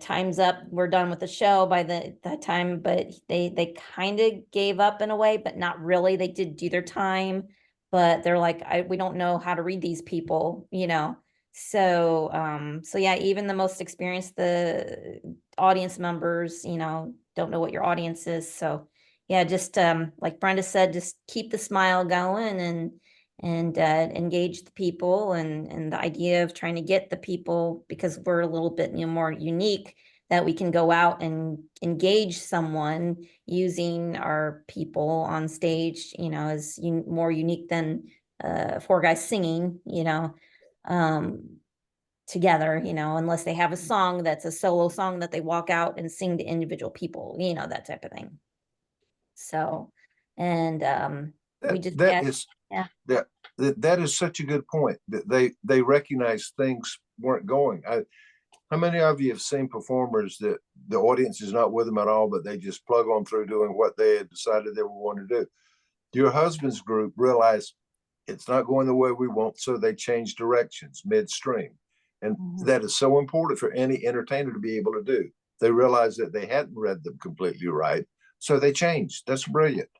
time's up. We're done with the show by that time. But they kind of gave up in a way, but not really. They did do their time, but they're like, we don't know how to read these people, So yeah, even the most experienced, the audience members, don't know what your audience is. So yeah, just like Brenda said, just keep the smile going and engage the people, and the idea of trying to get the people, because we're a little bit more unique, that we can go out and engage someone using our people on stage, is more unique than four guys singing, together, unless they have a song that's a solo song that they walk out and sing to individual people, that type of thing. So, and we just that is such a good point, that they recognize things weren't going. How many of you have seen performers that the audience is not with them at all, but they just plug on through doing what they had decided they were wanting to do? Your husband's group realized it's not going the way we want, so they changed directions midstream. And that is so important for any entertainer to be able to do. They realized that they hadn't read them completely right, so they changed. That's brilliant.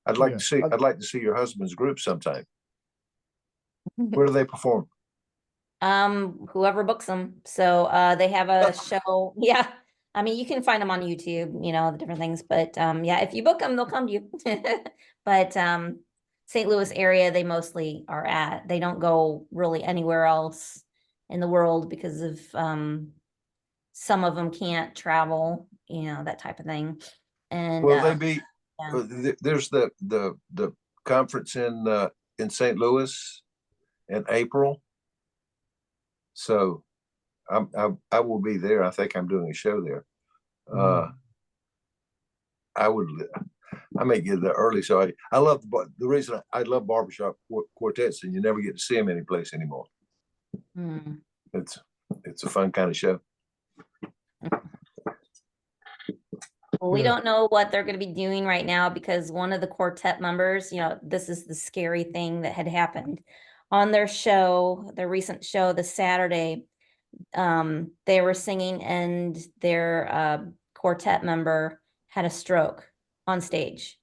I'd like Yeah. to see, I'd like to see your husband's group sometime. Where do they perform? Whoever books them. So they have a show. Yeah. I mean, you can find them on YouTube, you know, the different things, but yeah, if you book them, they'll come to you. But St. Louis area, they mostly are at. They don't go really anywhere else in the world because of some of them can't travel, you know, that type of thing. And Will they be, yeah. there's the conference in St. Louis in April. So I will be there. I think I'm doing a show there. I may get there early. So I love the reason I love barbershop quartets, and you never get to see them anyplace anymore. Mm. It's a fun kind of show. Well, we Yeah. don't know what they're going to be doing right now because one of the quartet members, you know, this is the scary thing that had happened on their show, their recent show this Saturday. They were singing and their quartet member had a stroke on stage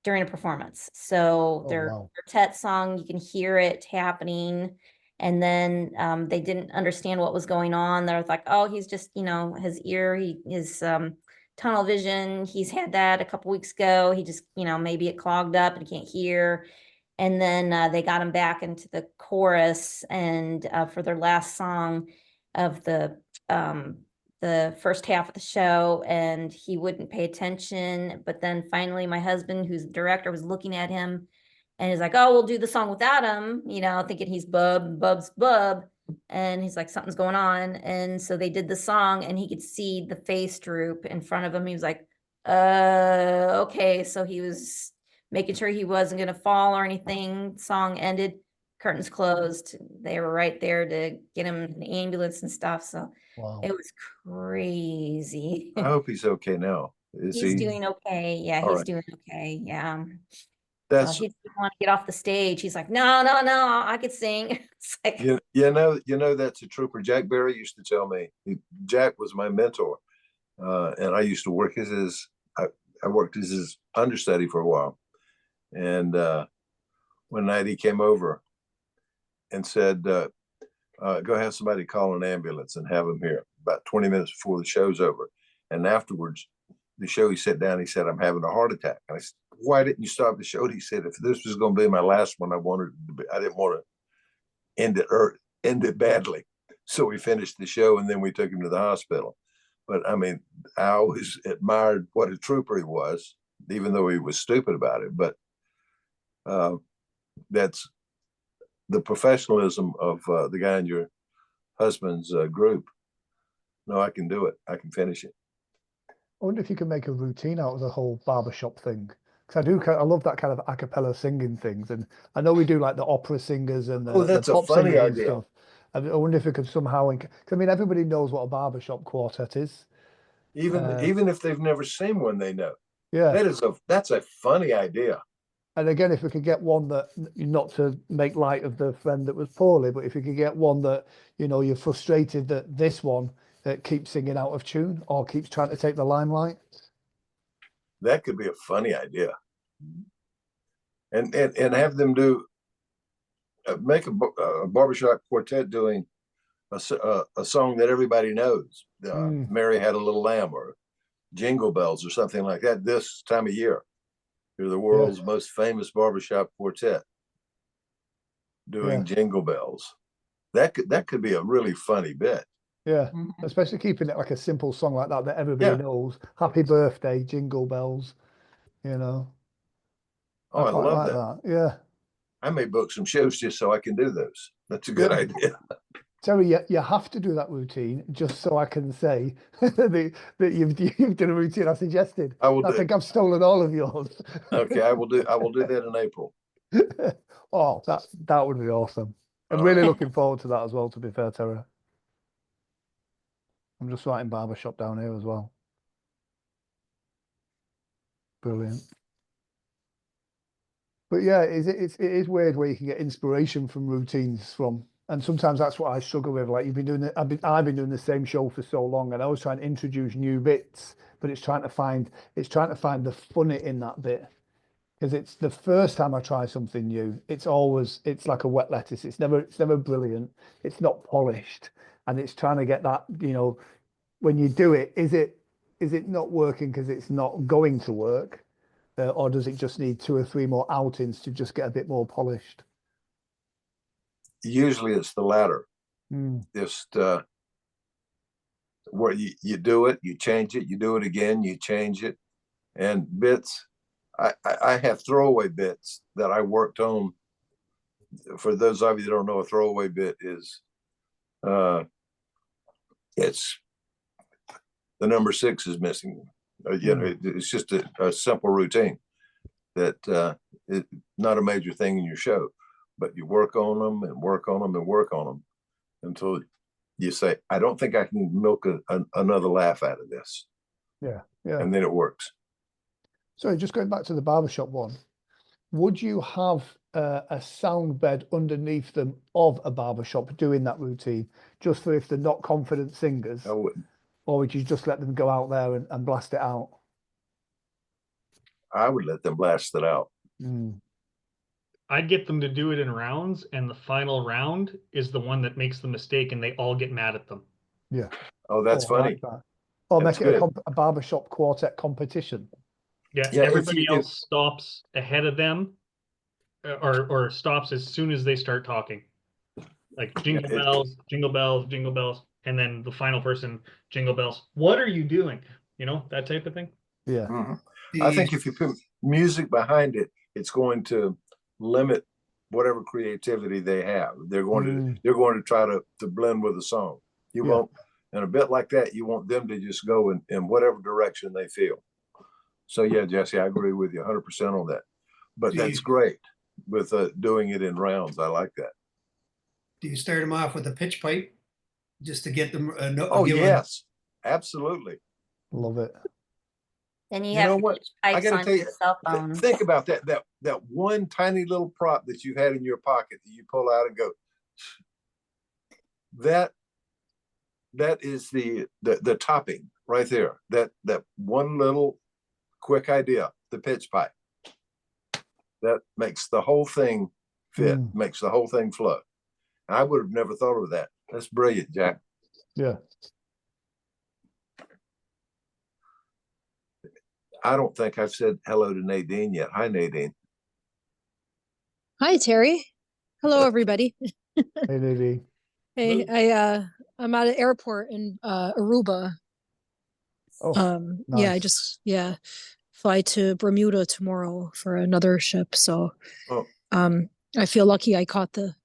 during a performance. So Oh, their wow. quartet song, you can hear it happening. And then they didn't understand what was going on. They're like, oh, he's just, you know, his ear, his tunnel vision. He's had that a couple weeks ago. He just, you know, maybe it clogged up and he can't hear. And then they got him back into the chorus and for their last song of the first half of the show, and he wouldn't pay attention. But then finally my husband, who's the director, was looking at him and he's like, oh, we'll do the song without him, you know, thinking he's Bub's Bub. And he's like, something's going on. And so they did the song and he could see the face droop in front of him. He was like, okay. So he was making sure he wasn't going to fall or anything. Song ended, curtains closed. They were right there to get him an ambulance and stuff. So Wow. it was crazy. I hope he's okay now. Is He's he? doing okay. Yeah, All he's right. doing okay. Yeah. That's He didn't want to get off the stage. He's like, no, I could sing. It's like, you know that's a trooper. Jack Berry used to tell me. Jack was my mentor, and I used to work as his. I worked as his understudy for a while, and one night he came over and said, "Go have somebody call an ambulance and have him here." About 20 minutes before the show's over, and afterwards, the show, he sat down. He said, "I'm having a heart attack." And I said, "Why didn't you stop the show?" And he said, "If this was going to be my last one, I didn't want to end it badly." So we finished the show and then we took him to the hospital. But I mean, I always admired what a trooper he was, even though he was stupid about it. But that's the professionalism of the guy in your husband's group. No, I can do it. I can finish it. I wonder if you can make a routine out of the whole barbershop thing. Because I love that kind of a cappella singing things. And I know we do like the opera singers and the, That's the a pop funny singers and idea. stuff. I wonder if it could somehow, I mean, everybody knows what a barbershop quartet is. Even if they've never seen one, they know. Yeah. That's a funny idea. And again, if we could get one that, not to make light of the friend that was poorly, but if you could get one that, you know, you're frustrated that this one keeps singing out of tune or keeps trying to take the limelight. That could be a funny idea. And have them do make a barbershop quartet doing a song that everybody knows. Mary Had a Little Lamb or Jingle Bells or something like that this time of year. You're the world's most famous barbershop quartet doing Jingle Bells. That could be a really funny bit. Yeah, especially keeping it like a simple song like that everybody knows. Happy birthday, Jingle Bells, you know. Oh, I quite love like that. Yeah. I may book some shows just so I can do those. That's a good idea. Terry, you have to do that routine just so I can say that you've done a routine I suggested. I think I've stolen all of yours. Okay, I will do that in April. Oh, that would be awesome. I'm really looking forward to that as well, to be fair, Terry. I'm just writing barbershop down here as well. Brilliant. But yeah, it is weird where you can get inspiration from routines from, and sometimes that's what I struggle with. Like you've been doing it, I've been doing the same show for so long, and I was trying to introduce new bits, but it's trying to find the fun in that bit. because it's the first time I try something new, it's like a wet lettuce. It's never brilliant. It's not polished, and it's trying to get that, when you do it, is it not working because it's not going to work, or does it just need 2 or 3 more outings to just get a bit more polished? Usually it's the latter. Just where you do it, you change it, you do it again, you change it, and bits. I have throwaway bits that I worked on. For those of you that don't know, a throwaway bit is, it's the number 6 is missing. It's just a simple routine that it's not a major thing in your show, but you work on them and work on them and work on them until you say, I don't think I can milk another laugh out of this. Yeah. And then it works. So just going back to the barbershop one, would you have a sound bed underneath them of a barbershop doing that routine, just for if they're not confident singers? I wouldn't. Or would you just let them go out there and blast it out? I would let them blast it out. I'd get them to do it in rounds, and the final round is the one that makes the mistake, and they all get mad at them. Yeah. Oh, that's I funny. like that. Or That's make it good. a barbershop quartet competition. Yeah, Yeah, everybody else stops ahead of them, or stops as soon as they start talking. Like jingle bells, jingle bells, jingle bells, and then the final person, jingle bells. What are you doing? That type of thing. Yeah. I think if you put music behind it, it's going to limit whatever creativity they have. They're going to try to blend with the song. You won't, and a bit like that, you want them to just go in whatever direction they feel. So yeah, Jesse, I agree with you 100% on that. But that's great with doing it in rounds. I like that. Do you start them off with a pitch pipe just to get them? Oh yes, absolutely. Love it. Then you You know have what? pitch I pipes gotta on tell your you, cell phone. think about that one tiny little prop that you had in your pocket that you pull out and go. That is the topping right there. That one little quick idea, the pitch pipe. That makes the whole thing fit, makes the whole thing flow. I would have never thought of that. That's brilliant, Jack. Yeah. I don't think I've said hello to Nadine yet. Hi, Nadine. Hi, Terry. Hello, everybody. Hey, Nadine. Hey, I'm at an airport in Aruba. Oh, Yeah, I nice. just fly to Bermuda tomorrow for another ship. So, I feel lucky I caught the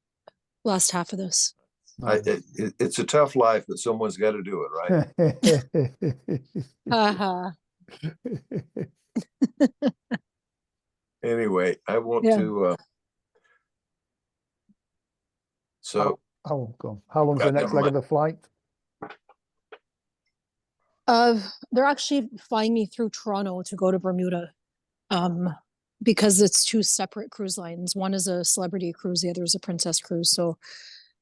last half of this. It's a tough life, but someone's got to do it, right? Haha. Anyway, I want to. So. How long's the next leg of the flight? They're actually flying me through Toronto to go to Bermuda, because it's 2 separate cruise lines. One is a celebrity cruise, the other is a princess cruise. So,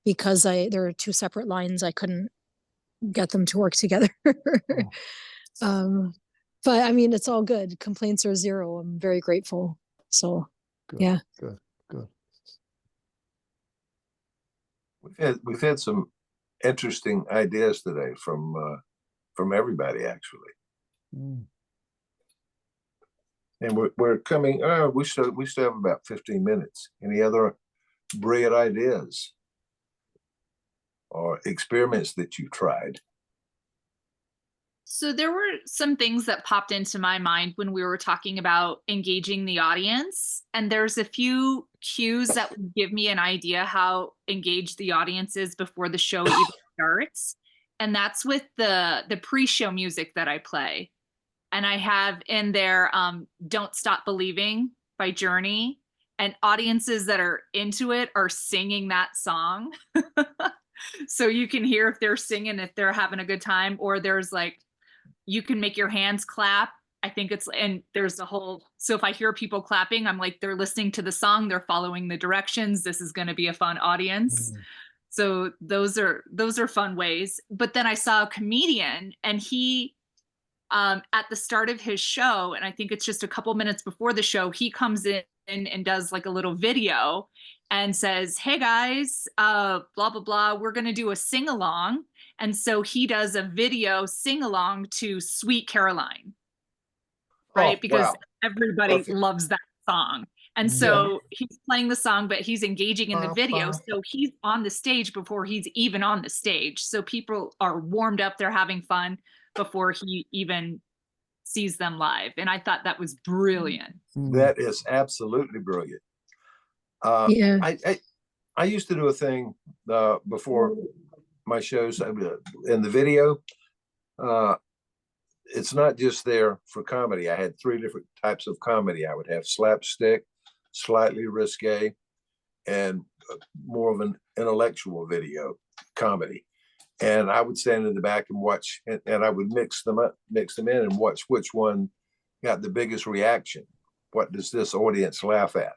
because there are 2 separate lines, I couldn't get them to work together. But I mean, it's all good. Complaints are 0. I'm very grateful. So, Good. We've had some interesting ideas today from everybody, actually. And we're coming. We still have about 15 minutes. Any other brilliant ideas or experiments that you tried? So there were some things that popped into my mind when we were talking about engaging the audience. And there's a few cues that would give me an idea how engaged the audience is before the show even starts. And that's with the pre-show music that I play. And I have in there Don't Stop Believing by Journey. And audiences that are into it are singing that song. So you can hear if they're singing, if they're having a good time, or there's like, you can make your hands clap. I think and there's a whole, so if I hear people clapping, I'm like, they're listening to the song, they're following the directions. This is going to be a fun audience. So those are fun ways. But then I saw a comedian, and he at the start of his show, and I think it's just a couple minutes before the show, he comes in and does like a little video and says, "Hey guys, blah, blah, blah, we're going to do a sing along." And so he does a video sing along to Sweet Caroline, right? Oh, Because wow. everybody Perfect. loves that song. And so he's playing the song, but he's engaging in the video. So he's on the stage before he's even on the stage. So people are warmed up, they're having fun before he even sees them live. And I thought that was brilliant. That is absolutely brilliant. Yeah. I used to do a thing before my shows in the video. It's not just there for comedy. I had 3 different types of comedy. I would have slapstick, slightly risque, and more of an intellectual video comedy. And I would stand in the back and watch, and I would mix them in and watch which one got the biggest reaction. What does this audience laugh at?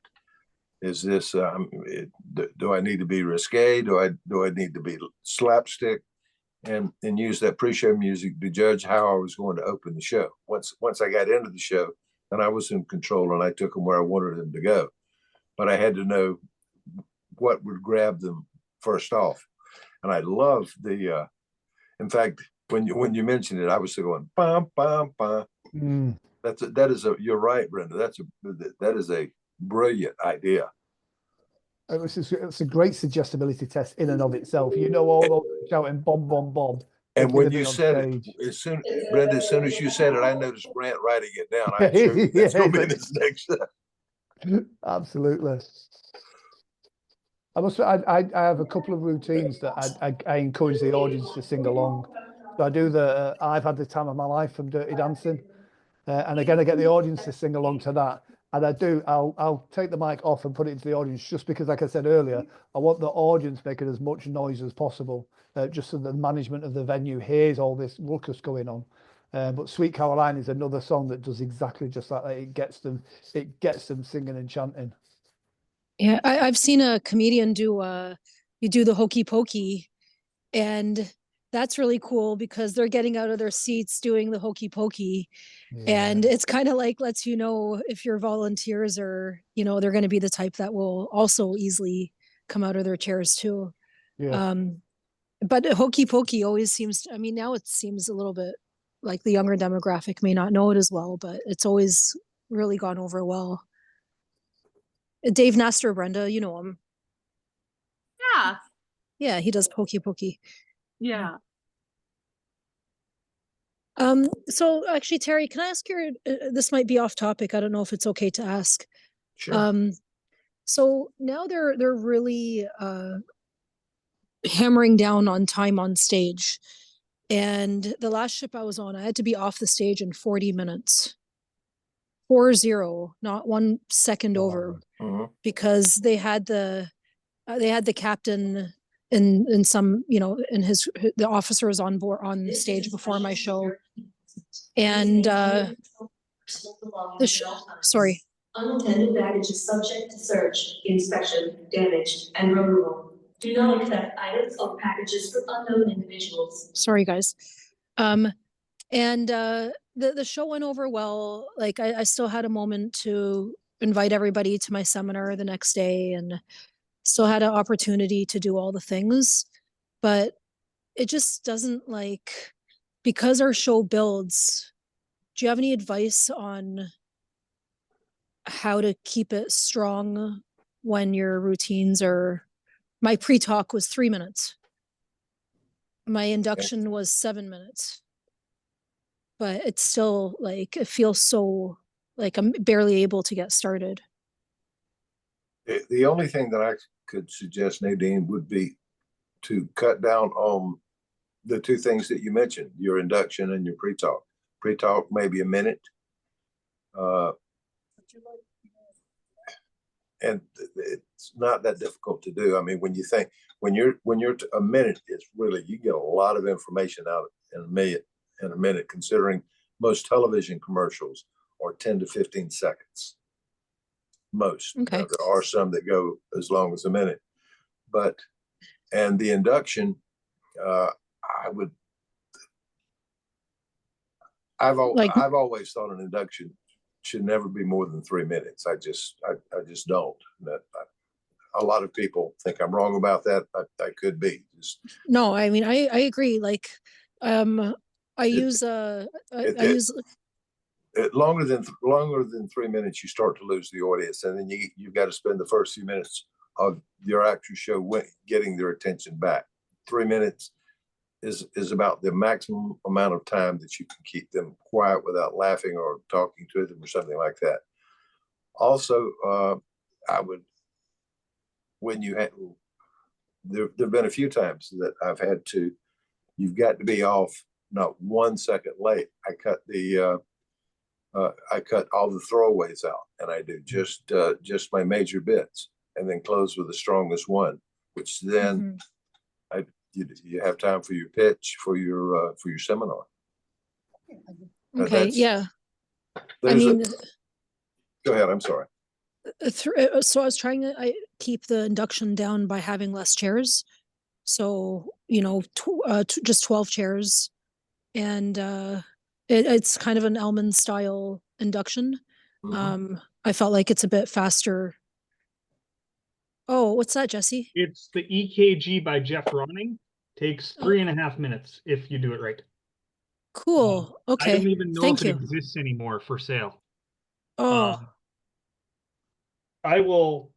Is this, do I need to be risque? Do I need to be slapstick? And use that pre-show music to judge how I was going to open the show. Once I got into the show, then I was in control and I took them where I wanted them to go. But I had to know what would grab them first off. And I love the, in fact, when you mentioned it, I was still going, bum, bum, bum. You're right, Brenda. That is a brilliant idea. It's a great suggestibility test in and of itself. You know, all those shouting bomb, bomb, bomb. And when you said it, Brenda, as soon as you said it, I noticed Grant writing it down. I'm sure that's going to be his next step. Absolutely. I have a couple of routines that I encourage the audience to sing along. So I do the I've Had the Time of My Life from Dirty Dancing. And again, I get the audience to sing along to that. And I'll take the mic off and put it into the audience just because, like I said earlier, I want the audience making as much noise as possible, just so the management of the venue hears all this ruckus going on. But Sweet Caroline is another song that does exactly just like that. It gets them singing and chanting. Yeah, I've seen a comedian do the hokey pokey, and that's really cool because they're getting out of their seats doing the hokey pokey. And it's kind of like lets you know if your volunteers are, they're going to be the type that will also easily come out of their chairs too. Yeah. But hokey pokey always seems, now it seems a little bit like the younger demographic may not know it as well, but it's always really gone over well. Dave Nestor, Brenda, you know him. Yeah. Yeah, he does hokey pokey. Yeah. So actually, Terry, can I ask this might be off topic. I don't know if it's okay to ask. Sure. So now they're really hammering down on time on stage. And the last ship I was on, I had to be off the stage in 40 minutes. 40, not 1 second over, because they had the captain in some, in the officers on board on stage before my show. And sorry. Unattended baggage is subject to search, inspection, damage, and removal. Do not accept items or packages from unknown individuals. Sorry, guys. And the show went over well. Like I still had a moment to invite everybody to my seminar the next day and still had an opportunity to do all the things, but it just doesn't because our show builds. Do you have any advice on how to keep it strong when your routines are? My pre-talk was 3 minutes. My induction was 7 minutes. But it's still it feels so I'm barely able to get started. The only thing that I could suggest, Nadine, would be to cut down on the 2 things that you mentioned, your induction and your pre-talk. Pre-talk, maybe a minute. And it's not that difficult to do. I mean, when you're a minute, it's really, you get a lot of information out in a minute, considering most television commercials are 10 to 15 seconds. Most. Okay. There are some that go as long as a minute, and the induction, Like- I've always thought an induction should never be more than 3 minutes. I just don't. A lot of people think I'm wrong about that. I could be. No, I mean, I agree. Like, I use, I use, Longer than 3 minutes, you start to lose the audience, and then you've got to spend the first few minutes of your actual show getting their attention back. 3 minutes is about the maximum amount of time that you can keep them quiet without laughing or talking to them or something like that. Also, I would, when you had, there've been a few times that I've had to, you've got to be off not 1 second late. I cut all the throwaways out, and I do just my major bits, and then close with the strongest one, which then you have time for your pitch for your seminar. okay, yeah. I There's mean, go ahead. I'm sorry. so I was trying to keep the induction down by having less chairs. So, you know, just 12 chairs. And it's kind of an Elman style induction. I felt like it's a bit faster. Oh, what's that, Jesse? It's the EKG by Jeff Ronning. Takes 3.5 minutes if you do it right. Cool. I Okay. don't even know Thank if it you. exists anymore for sale. Oh, I will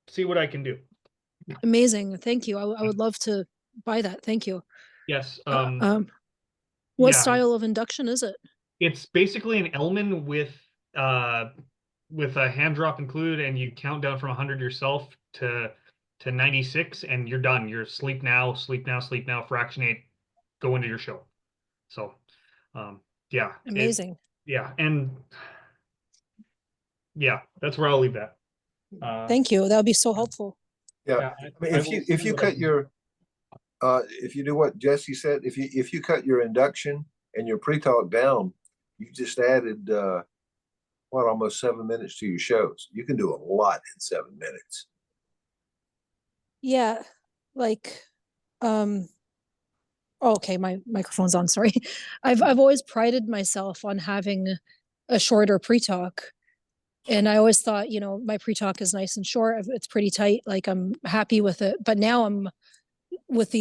see what I can do. amazing. Thank you. I would love to buy that. Thank you. Yes. What yeah. style of induction is it? It's basically an Elman with a hand drop included, and you count down from 100 yourself to 96, and you're done. You're sleep now, fractionate, go into your show. So, yeah. Amazing. And yeah, that's where I'll leave that. Thank you. That would be so helpful. Yeah, I mean, if you cut your if you do what Jesse said, if you cut your induction and your pre-talk down, you just added almost 7 minutes to your shows. You can do a lot in 7 minutes. Yeah, like, okay, my microphone's on, sorry. I've always prided myself on having a shorter pre-talk. And I always thought, you know, my pre-talk is nice and short. It's pretty tight. Like, I'm happy with it. But now I'm with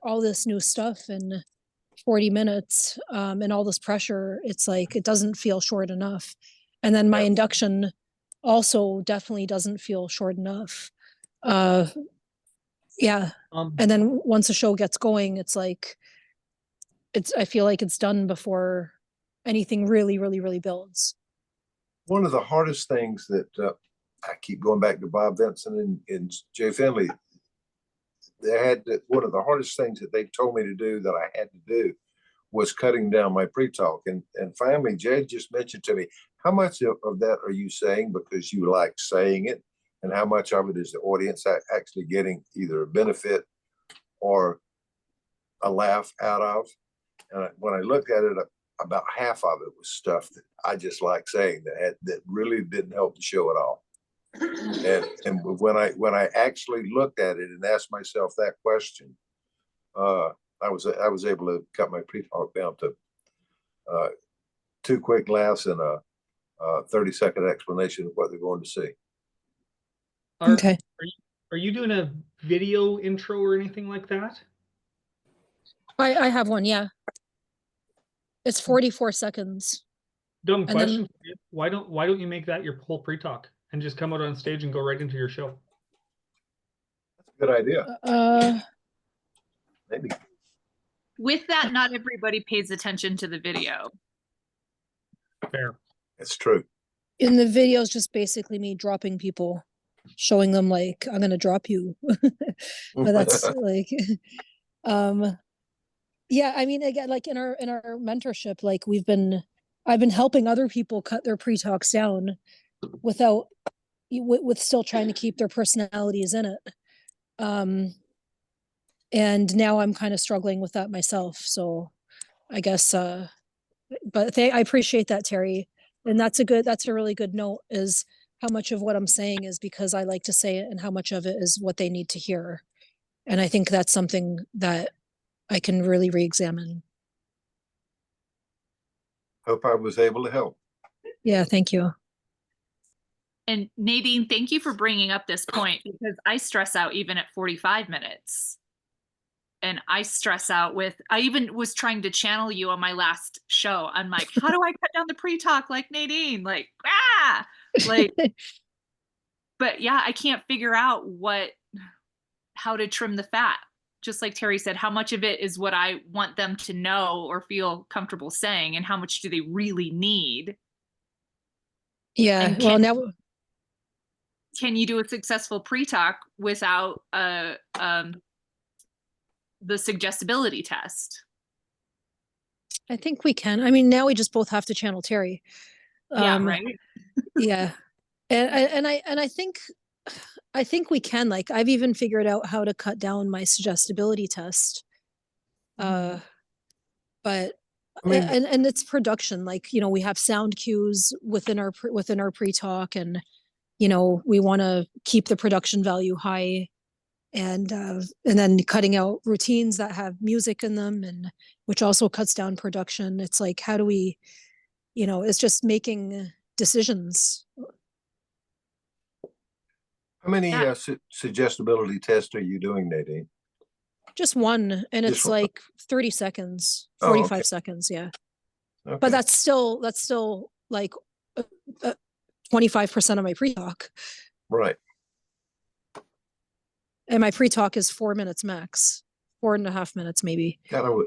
all this new stuff in 40 minutes, and all this pressure. It's like, it doesn't feel short enough. And then my induction also definitely doesn't feel short enough. Yeah. And then once the show gets going, it's like, I feel like it's done before anything really, really, really builds. One of the hardest things that I keep going back to Bob Vinson and Jay Finley, one of the hardest things that they told me to do that I had to do was cutting down my pre-talk. And finally, Jay just mentioned to me, how much of that are you saying because you like saying it? And how much of it is the audience actually getting either a benefit or a laugh out of? And when I looked at it, about half of it was stuff that I just like saying that really didn't help the show at all. And when I actually looked at it and asked myself that question, I was able to cut my pre-talk down to 2 quick laughs and a 30-second explanation of what they're going to see. Okay. Are you doing a video intro or anything like that? I have one, yeah. It's 44 seconds. Dumb And question. then- Why don't you make that your whole pre-talk and just come out on stage and go right into your show? That's a good idea. Maybe. With that, not everybody pays attention to the video. Fair. It's true. In the video is just basically me dropping people, showing them like, I'm gonna drop you. But that's like, yeah, I mean, again, like in our mentorship, like I've been helping other people cut their pre-talks down without with still trying to keep their personalities in it. And now I'm kind of struggling with that myself. So I guess, but I appreciate that, Terry. And that's a really good note, is how much of what I'm saying is because I like to say it and how much of it is what they need to hear. And I think that's something that I can really re-examine. Hope I was able to help. Yeah, thank you. And Nadine, thank you for bringing up this point because I stress out even at 45 minutes. And I stress out I even was trying to channel you on my last show. I'm like, how do I cut down the pre-talk like Nadine? Like, but yeah, I can't figure out how to trim the fat. Just like Terry said, how much of it is what I want them to know or feel comfortable saying, and how much do they really need? Yeah, And well, now can you do a successful pre-talk without the suggestibility test? I think we can. I mean, now we just both have to channel Terry. Yeah, right. Yeah, and I think we can. Like, I've even figured out how to cut down my suggestibility test. But I mean, and it's production. Like, you know, we have sound cues within our pre-talk, and you know, we want to keep the production value high, and then cutting out routines that have music in them, and which also cuts down production. It's like, how do we, you know, it's just making decisions. How many Yeah. suggestibility tests are you doing, Nadine? Just one, and Just it's one. like 30 seconds, Oh, 45 okay. seconds, yeah. Okay. But that's still like 25% of my pre-talk, right. and my pre-talk is 4 minutes max, 4.5 minutes maybe. God,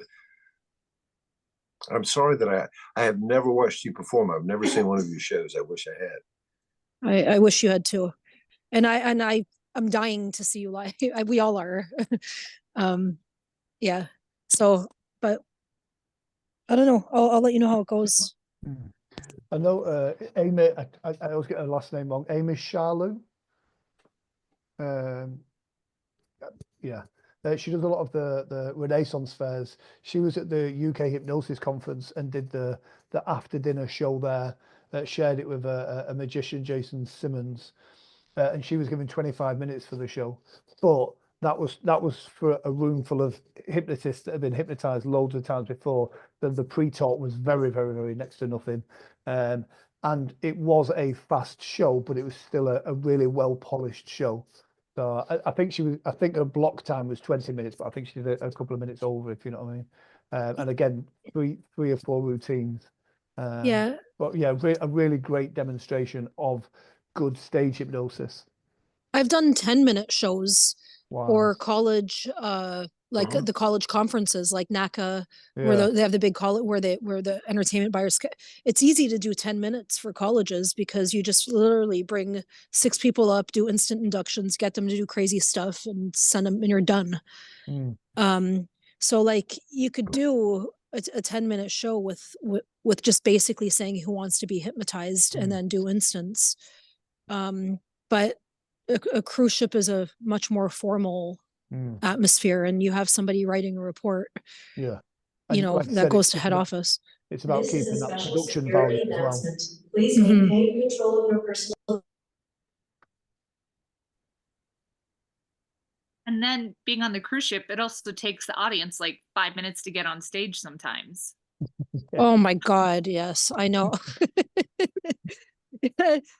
I'm sorry that I have never watched you perform. I've never seen one of your shows. I wish I had. I wish you had too, and I'm dying to see you live. We all are. Yeah. So, but I don't know. I'll let you know how it goes. I know Amy, I always get her last name wrong. Amy Sharlu. Yeah. She does a lot of the Renaissance fairs. She was at the UK Hypnosis Conference and did the after dinner show there. Shared it with a magician, Jason Simmons, and she was given 25 minutes for the show. But that was for a room full of hypnotists that have been hypnotized loads of times before. The pre-talk was very, very, very next to nothing. And it was a fast show, but it was still a really well polished show. So I think her block time was 20 minutes, but I think she did a couple of minutes over, if you know what I mean. And again, three or four routines. Yeah. But yeah, a really great demonstration of good stage hypnosis. I've done 10-minute shows Wow. for college, like Mhm. the college conferences, like NACA, Yeah. where they have the big college where the entertainment buyers. It's easy to do 10 minutes for colleges because you just literally bring 6 people up, do instant inductions, get them to do crazy stuff, and send them, and you're done. So like you could do a 10-minute show with just basically saying who wants to be hypnotized and then do instants. But a cruise ship is a much more formal atmosphere, and you have somebody writing a report, Yeah. you And know, like I that said, goes it's to head about- office. It's about This is keeping a that special production security value as well. announcement. Please Mhm. maintain control of your personal. And then being on the cruise ship, it also takes the audience like 5 minutes to get on stage sometimes. Oh my God, yes, I know.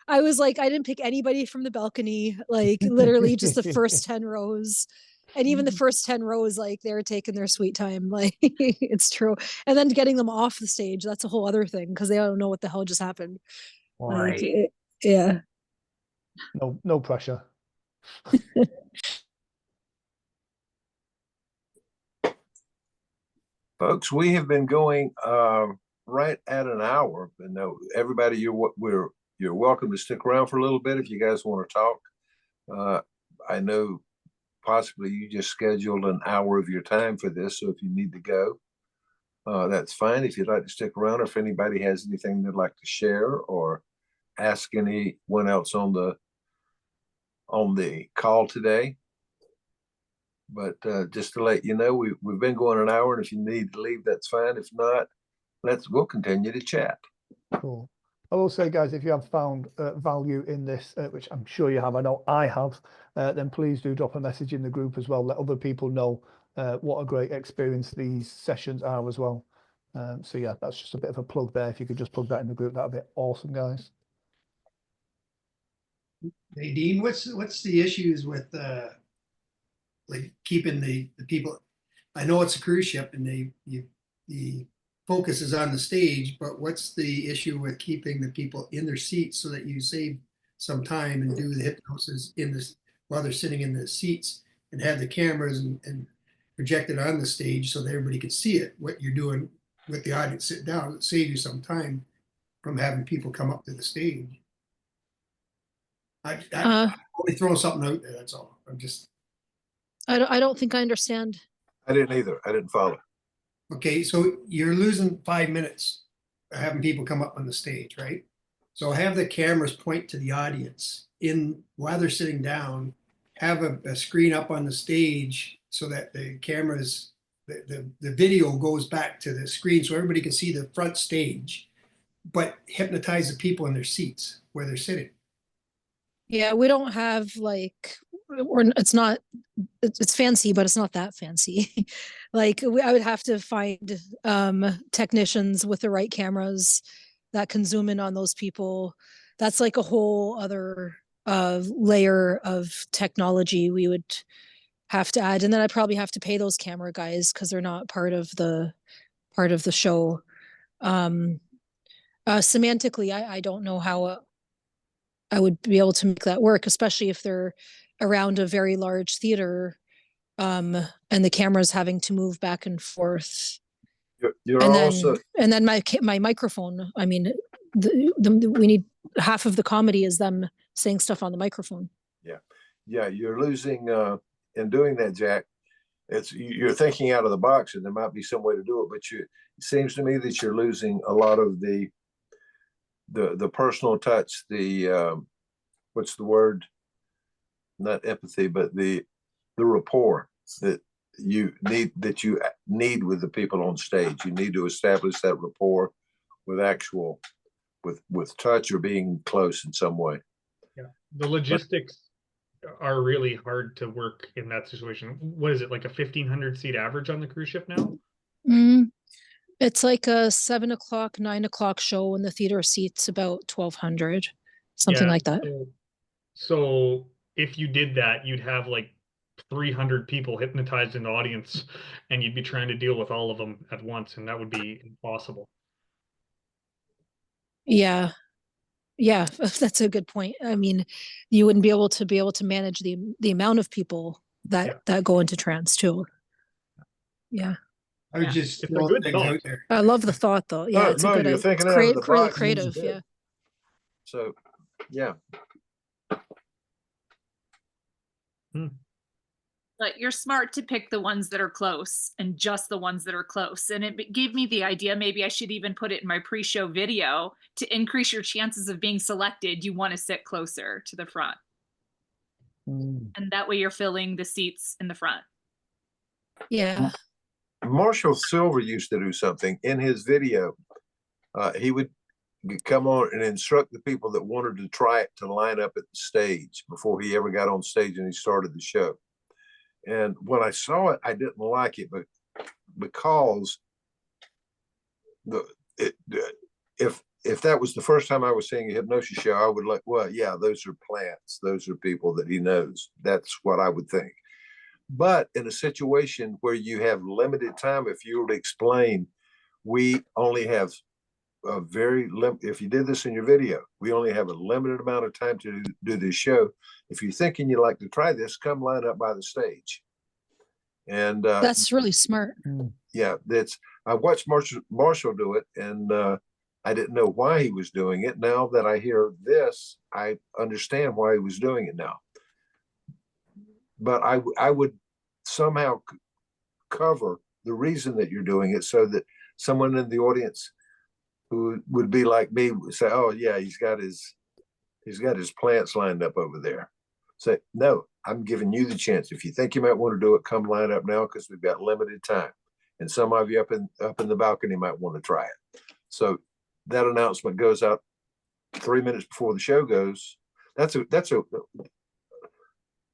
I was like, I didn't pick anybody from the balcony, like literally just the first 10 rows. And even the first 10 rows, like they were taking their sweet time. Like it's true. And then getting them off the stage, that's a whole other thing because they don't know what the hell just happened. Wow. Like, yeah. No pressure. Folks, we have been going right at an hour. But no, everybody, you're welcome to stick around for a little bit if you guys want to talk. I know possibly you just scheduled an hour of your time for this, so if you need to go, that's fine. If you'd like to stick around, or if anybody has anything they'd like to share or ask anyone else on the call today. But just to let you know, we've been going an hour, and if you need to leave, that's fine. If not, we'll continue to chat. Cool. I will say, guys, if you have found value in this, which I'm sure you have, I know I have, then please do drop a message in the group as well. Let other people know what a great experience these sessions are as well. So yeah, that's just a bit of a plug there. If you could just plug that in the group, that'd be awesome, guys. Nadine, what's the issues with like keeping the people? I know it's a cruise ship and the focus is on the stage, but what's the issue with keeping the people in their seats so that you save some time and do the hypnosis in this while they're sitting in the seats and have the cameras and project it on the stage so that everybody can see it, what you're doing with the audience sit down, save you some time from having people come up to the stage. I'm only throwing something out there, that's all. I'm just, I don't think I understand. I didn't either. I didn't follow. okay, so you're losing 5 minutes having people come up on the stage, right? So have the cameras point to the audience in while they're sitting down, have a screen up on the stage so that the cameras, the video goes back to the screen so everybody can see the front stage, but hypnotize the people in their seats where they're sitting. Yeah, we don't have like, or it's fancy, but it's not that fancy. Like I would have to find technicians with the right cameras that can zoom in on those people. That's like a whole other layer of technology we would have to add. And then I probably have to pay those camera guys because they're not part of the show. Semantically, I don't know how I would be able to make that work, especially if they're around a very large theater, and the camera's having to move back and forth. You're And also, then my microphone. I mean, we need half of the comedy is them saying stuff on the microphone. yeah, you're losing, in doing that, Jack. You're thinking out of the box and there might be some way to do it, but it seems to me that you're losing a lot of the personal touch, what's the word? Not empathy, but the rapport that you need with the people on stage. You need to establish that rapport with with touch or being close in some way. Yeah, the logistics are really hard to work in that situation. What is it, like a 1,500 seat average on the cruise ship now? It's like a 7 o'clock, 9 o'clock show, and the theater seats about 1,200, something Yeah, like that. So if you did that, you'd have like 300 people hypnotized in the audience, and you'd be trying to deal with all of them at once, and that would be impossible. Yeah, that's a good point. I mean, you wouldn't be able to manage the amount of people that go into trance too. Yeah, I would just It's a throw good things thought. out there. I love the thought though. Yeah, it's a good. You're It's thinking out of the really box. creative. It's good. Yeah. So, yeah. But you're smart to pick the ones that are close and just the ones that are close. And it gave me the idea, maybe I should even put it in my pre-show video to increase your chances of being selected. You want to sit closer to the front. And that way you're filling the seats in the front. Yeah. Marshall Silver used to do something in his video. He would come on and instruct the people that wanted to try it to line up at the stage before he ever got on stage and he started the show. And when I saw it, I didn't like it, but because if that was the first time I was seeing a hypnosis show, I would like, well, yeah, those are plants. Those are people that he knows. That's what I would think. But in a situation where you have limited time, if you were to explain, we only have a if you did this in your video, we only have a limited amount of time to do this show. If you're thinking you'd like to try this, come line up by the stage. And That's really smart. yeah, I watched Marshall do it, and I didn't know why he was doing it. Now that I hear this, I understand why he was doing it now. But I would somehow cover the reason that you're doing it so that someone in the audience who would be like me would say, oh yeah, he's got his plants lined up over there. Say, no, I'm giving you the chance. If you think you might want to do it, come line up now because we've got limited time. And some of you up in the balcony might want to try it. So that announcement goes out 3 minutes before the show goes. That's a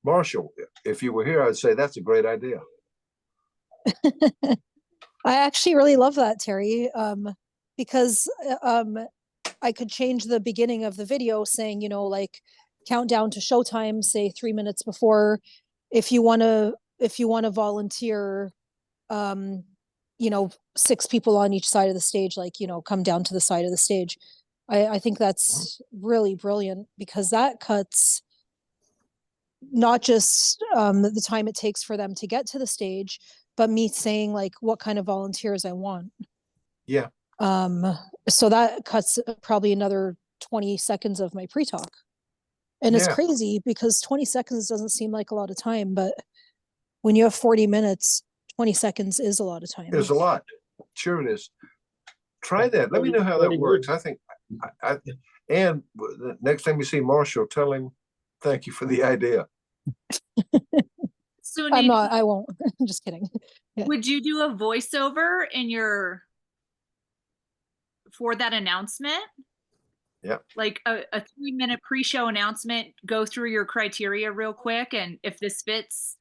Marshall, if you were here, I'd say that's a great idea. I actually really love that, Terry, because I could change the beginning of the video saying, you know, like countdown to showtime, say 3 minutes before. If you want to volunteer, you know, 6 people on each side of the stage, like, you know, come down to the side of the stage. I think that's really brilliant because that cuts not just the time it takes for them to get to the stage, but me saying like what kind of volunteers I want. Yeah. So that cuts probably another 20 seconds of my pre-talk. And it's Yeah. crazy because 20 seconds doesn't seem like a lot of time, but when you have 40 minutes, 20 seconds is a lot of time. It's a lot. Sure it is. Try that. Let me know how that works. I think, and the next time you see Marshall, tell him, thank you for the idea. So I'm Nadine, not, I won't. I'm just kidding. Yeah. would you do a voiceover in your for that announcement? Yeah. Like a 3-minute pre-show announcement, go through your criteria real quick, and if this fits,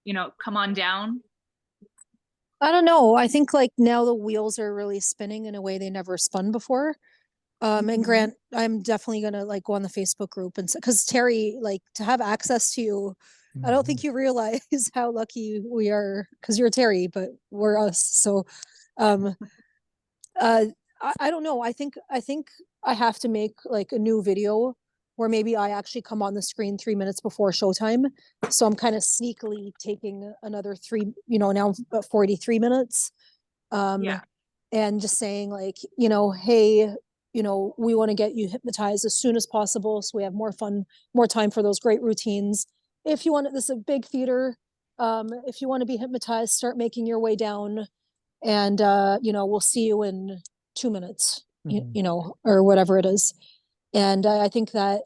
you know, come on down. I don't know. I think like now the wheels are really spinning in a way they never spun before. And Grant, I'm definitely gonna like go on the Facebook group and because Terry, like to have access to you, I don't think you realize how lucky we are because you're Terry, but we're us. So, I don't know. I think I have to make like a new video where maybe I actually come on the screen 3 minutes before showtime. So I'm kind of sneakily taking another now 43 minutes. Yeah. And just saying like, you know, hey, you know, we want to get you hypnotized as soon as possible so we have more fun, more time for those great routines. If you want this is a big theater, if you want to be hypnotized, start making your way down and you know, we'll see you in 2 minutes, you know, or whatever it is. And I think that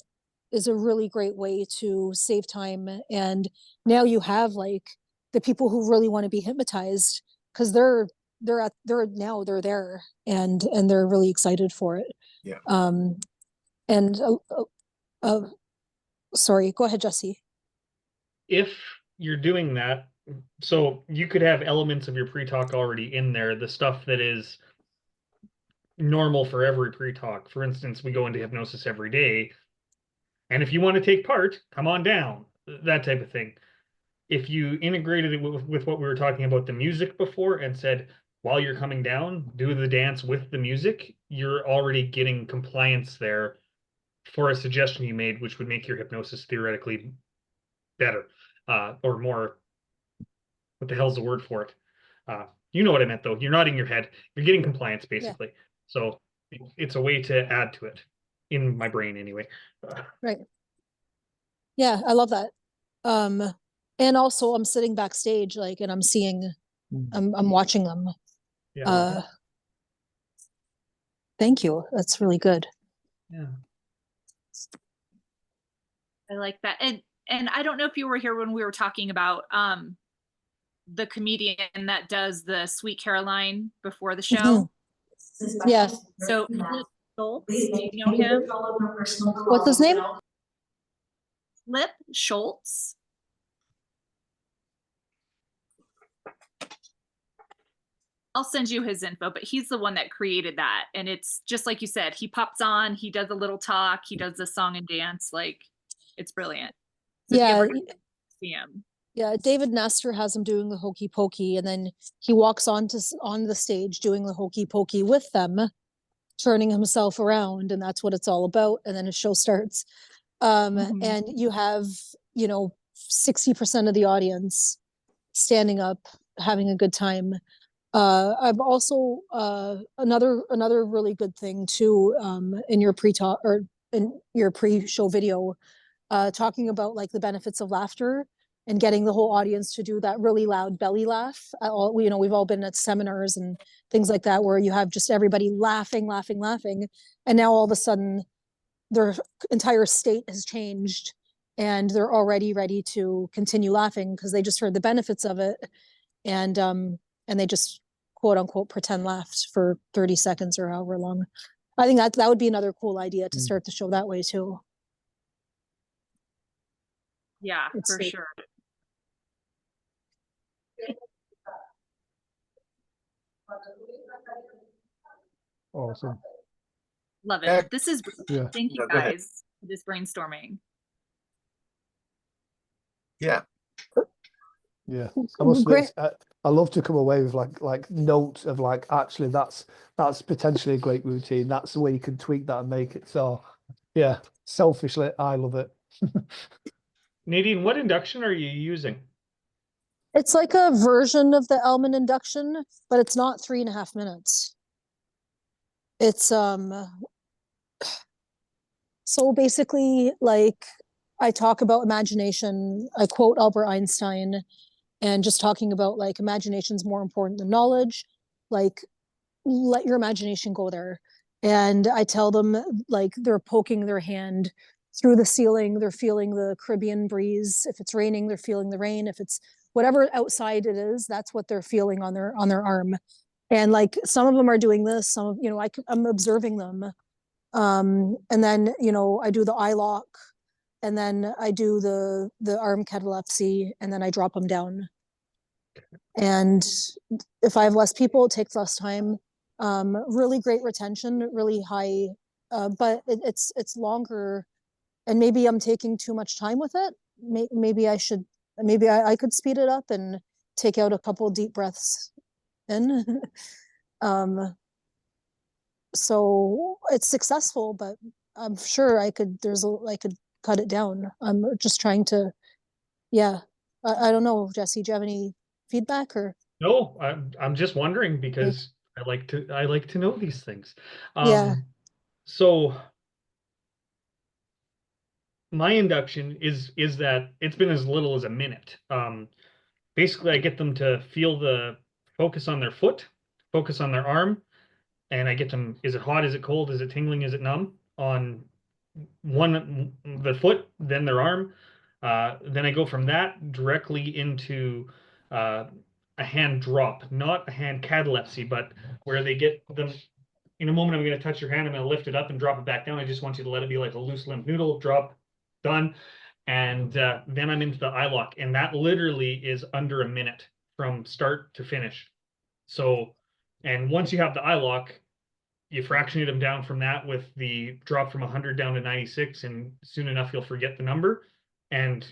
is a really great way to save time. And now you have like the people who really want to be hypnotized because they're there and they're really excited for it. Yeah. And sorry, go ahead, Jesse. If you're doing that, so you could have elements of your pre-talk already in there, the stuff that is normal for every pre-talk. For instance, we go into hypnosis every day, and if you want to take part, come on down, that type of thing. If you integrated it with what we were talking about the music before and said, while you're coming down, do the dance with the music, you're already getting compliance there for a suggestion you made, which would make your hypnosis theoretically better, or more, what the hell's the word for it? You know what I meant though. You're nodding your head. You're getting compliance basically. Yeah. So it's a way to add to it in my brain anyway. Right. Yeah, I love that. And also I'm sitting backstage like, and I'm seeing, I'm watching them. Yeah. Thank you. That's really good. Yeah. I like that. And I don't know if you were here when we were talking about the comedian that does the Sweet Caroline before the show. Yeah. So do you know him? What's his name? Flip Schultz. I'll send you his info, but he's the one that created that. And it's just like you said, he pops on, he does a little talk, he does the song and dance. Like, it's brilliant. So yeah. See him. Yeah, David Nestor has him doing the hokey pokey, and then he walks on the stage doing the hokey pokey with them, turning himself around, and that's what it's all about. And then his show starts. And you have, you know, 60% of the audience standing up, having a good time. I've also another really good thing too, in your pre-talk or in your pre-show video, talking about like the benefits of laughter and getting the whole audience to do that really loud belly laugh. You know, we've all been at seminars and things like that where you have just everybody laughing, and now all of a sudden their entire state has changed and they're already ready to continue laughing because they just heard the benefits of it, and they just quote unquote pretend laughed for 30 seconds or however long. I think that would be another cool idea to start the show that way too. Yeah, for sure. Awesome. Love Yeah. it. This is, Yeah. thank you No, go ahead. guys for this brainstorming. Yeah. Yeah, I must Great. admit, I love to come away with like notes of like actually that's potentially a great routine. That's the way you can tweak that and make it. So yeah, selfishly, I love it. Nadine, what induction are you using? It's like a version of the Elman induction, but it's not 3.5 minutes. It's so basically like I talk about imagination, I quote Albert Einstein, and just talking about like imagination's more important than knowledge. Like let your imagination go there. And I tell them like they're poking their hand through the ceiling, they're feeling the Caribbean breeze. If it's raining, they're feeling the rain. If it's whatever outside it is, that's what they're feeling on their arm. And like some of them are doing this, some of, you know, I'm observing them. And then, you know, I do the eye lock, and then I do the arm catalepsy, and then I drop them down. And if I have less people, it takes less time. Really great retention, really high, but it's longer. And maybe I'm taking too much time with it. Maybe I should, maybe I could speed it up and take out a couple deep breaths in. So it's successful, but I'm sure I could cut it down. I'm just trying to, yeah. I don't know, Jesse, do you have any feedback or? No, I'm just wondering because I like to know these things. Yeah. So my induction is that it's been as little as a minute. Basically I get them to feel the focus on their foot, focus on their arm, and I get them, is it hot, is it cold, is it tingling, is it numb on the foot, then their arm. Then I go from that directly into a hand drop, not a hand catalepsy, but where they get them. In a moment, I'm going to touch your hand. I'm going to lift it up and drop it back down. I just want you to let it be like a loose limp noodle. Drop, done. And then I'm into the eye lock, and that literally is under a minute from start to finish. So, and once you have the eye lock, you fractionate them down from that with the drop from 100 down to 96, and soon enough you'll forget the number. And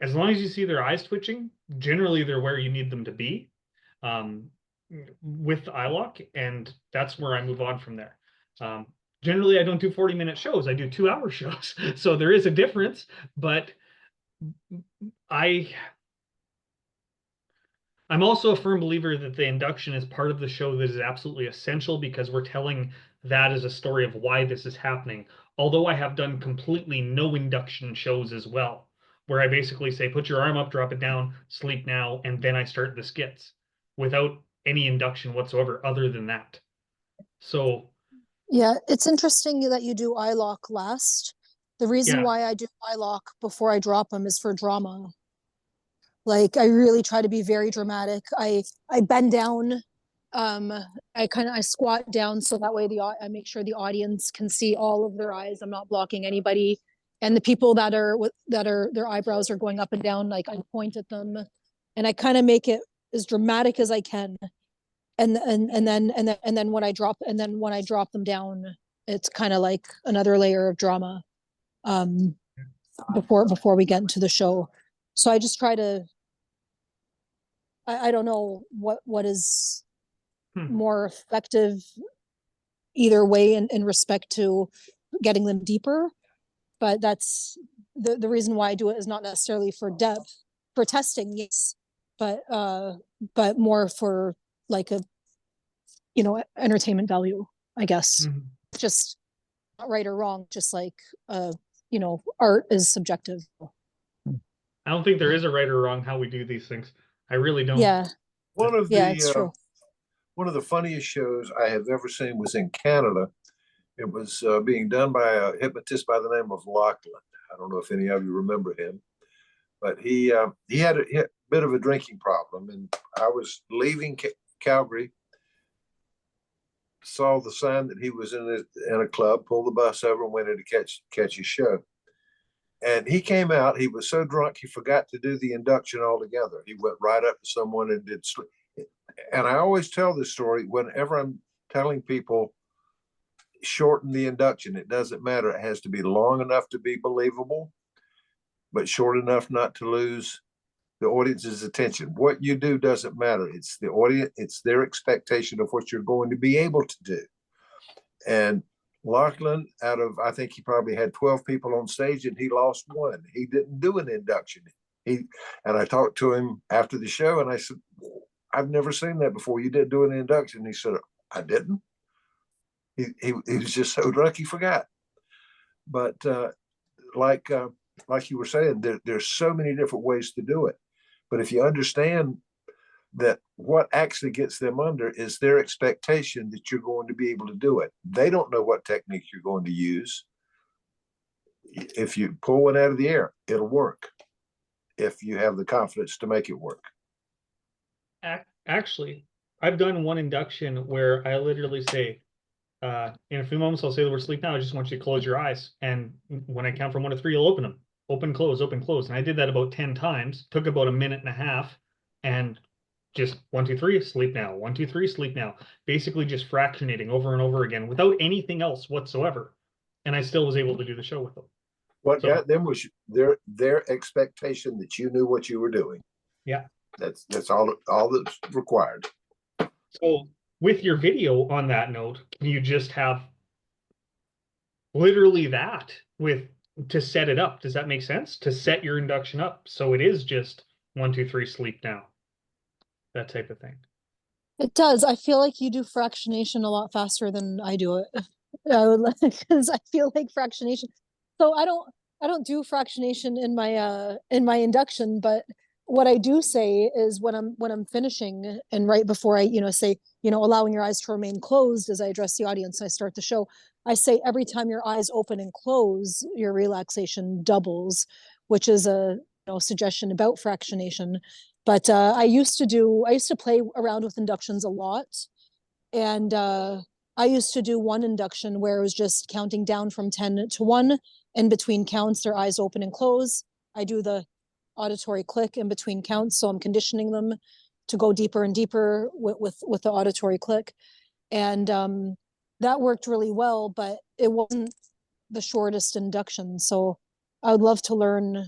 as long as you see their eyes twitching, generally they're where you need them to be with the eye lock, and that's where I move on from there. Generally I don't do 40-minute shows, I do 2-hour shows. So there is a difference, but I'm also a firm believer that the induction is part of the show that is absolutely essential, because we're telling that as a story of why this is happening. Although I have done completely no induction shows as well, where I basically say, put your arm up, drop it down, sleep now, and then I start the skits without any induction whatsoever other than that. So Yeah, it's interesting that you do eye lock last. The reason Yeah. why I do eye lock before I drop them is for drama. Like I really try to be very dramatic. I bend down. I squat down so that way I make sure the audience can see all of their eyes. I'm not blocking anybody. And the people that are their eyebrows are going up and down, like I point at them, and I kind of make it as dramatic as I can. And then when I drop them down, it's kind of like another layer of drama before we get into the show. So I just try to, I don't know what is more effective either way in respect to getting them deeper, but that's the reason why I do it is not necessarily for depth, for testing, yes, but more for like a, you know, entertainment value, I guess. Just not right or wrong, just like you know, art is subjective. I don't think there is a right or wrong how we do these things. I really don't. Yeah, One of yeah, it's true. one of the funniest shows I have ever seen was in Canada. It was being done by a hypnotist by the name of Lachlan. I don't know if any of you remember him, but he had a bit of a drinking problem, and I was leaving Calgary, saw the sign that he was in a club, pulled the bus over, and went in to catch his show. And he came out. He was so drunk he forgot to do the induction altogether. He went right up to someone and did sleep. and I always tell this story whenever I'm telling people shorten the induction. It doesn't matter. It has to be long enough to be believable, but short enough not to lose the audience's attention. What you do doesn't matter. It's the audience, it's their expectation of what you're going to be able to do. And Lachlan, out of, I think he probably had 12 people on stage and he lost one. He didn't do an induction. And I talked to him after the show and I said, I've never seen that before. You didn't do an induction. He said, I didn't. He was just so drunk he forgot. But like you were saying, there's so many different ways to do it. But if you understand that what actually gets them under is their expectation that you're going to be able to do it. They don't know what technique you're going to use. If you pull one out of the air, it'll work. If you have the confidence to make it work. Actually, I've done one induction where I literally say, in a few moments, I'll say the word sleep now. I just want you to close your eyes. And when I count from 1 to 3, you'll open them. Open, close, open, close. And I did that about 10 times, took about a minute and a half, and just 1, 2, 3, sleep now. 1, 2, 3, sleep now. Basically just fractionating over and over again without anything else whatsoever. And I still was able to do the show with them. What got them was their expectation that you knew what you were doing. Yeah. That's all that's required. So with your video on that note, can you just have literally that to set it up? Does that make sense? To set your induction up so it is just 1, 2, 3, sleep now. That type of thing. It does. I feel like you do fractionation a lot faster than I do it. I would like, because I feel like fractionation. So I don't do fractionation in my induction, but what I do say is when I'm finishing and right before I, say, allowing your eyes to remain closed as I address the audience, I start the show. I say every time your eyes open and close, your relaxation doubles, which is a suggestion about fractionation. But I used to play around with inductions a lot. And I used to do one induction where it was just counting down from 10 to 1. In between counts, their eyes open and close. I do the auditory click in between counts. So I'm conditioning them to go deeper and deeper with the auditory click. And that worked really well, but it wasn't the shortest induction. So I would love to learn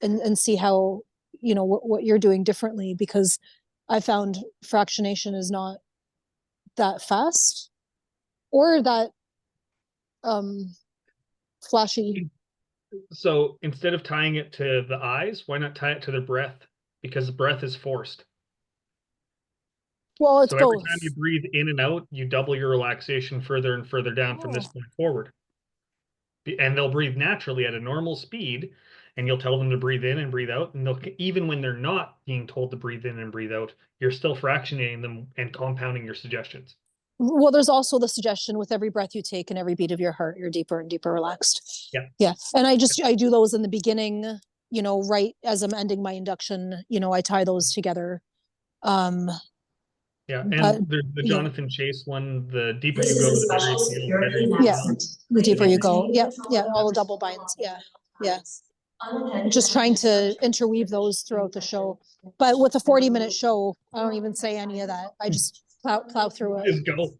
and see how, what you're doing differently, because I found fractionation is not that fast or that flashy. So instead of tying it to the eyes, why not tie it to the breath? Because the breath is forced. Well, it's so both. Every time you breathe in and out, you double your relaxation further and further down from this point forward. And they'll breathe naturally at a normal speed, and you'll tell them to breathe in and breathe out. And even when they're not being told to breathe in and breathe out, you're still fractionating them and compounding your suggestions. Well, there's also the suggestion with every breath you take and every beat of your heart, you're deeper and deeper relaxed. Yeah. Yeah. And I do those in the beginning, right as I'm ending my induction, I tie those together. Yeah. And there's the Jonathan Chase one, the deeper you go, the better you feel. The deeper you go. Yeah. Yeah. All the double binds. Yeah. Yeah. Just trying to interweave those throughout the show. But with a 40-minute show, I don't even say any of that. I just plow through it. Just go.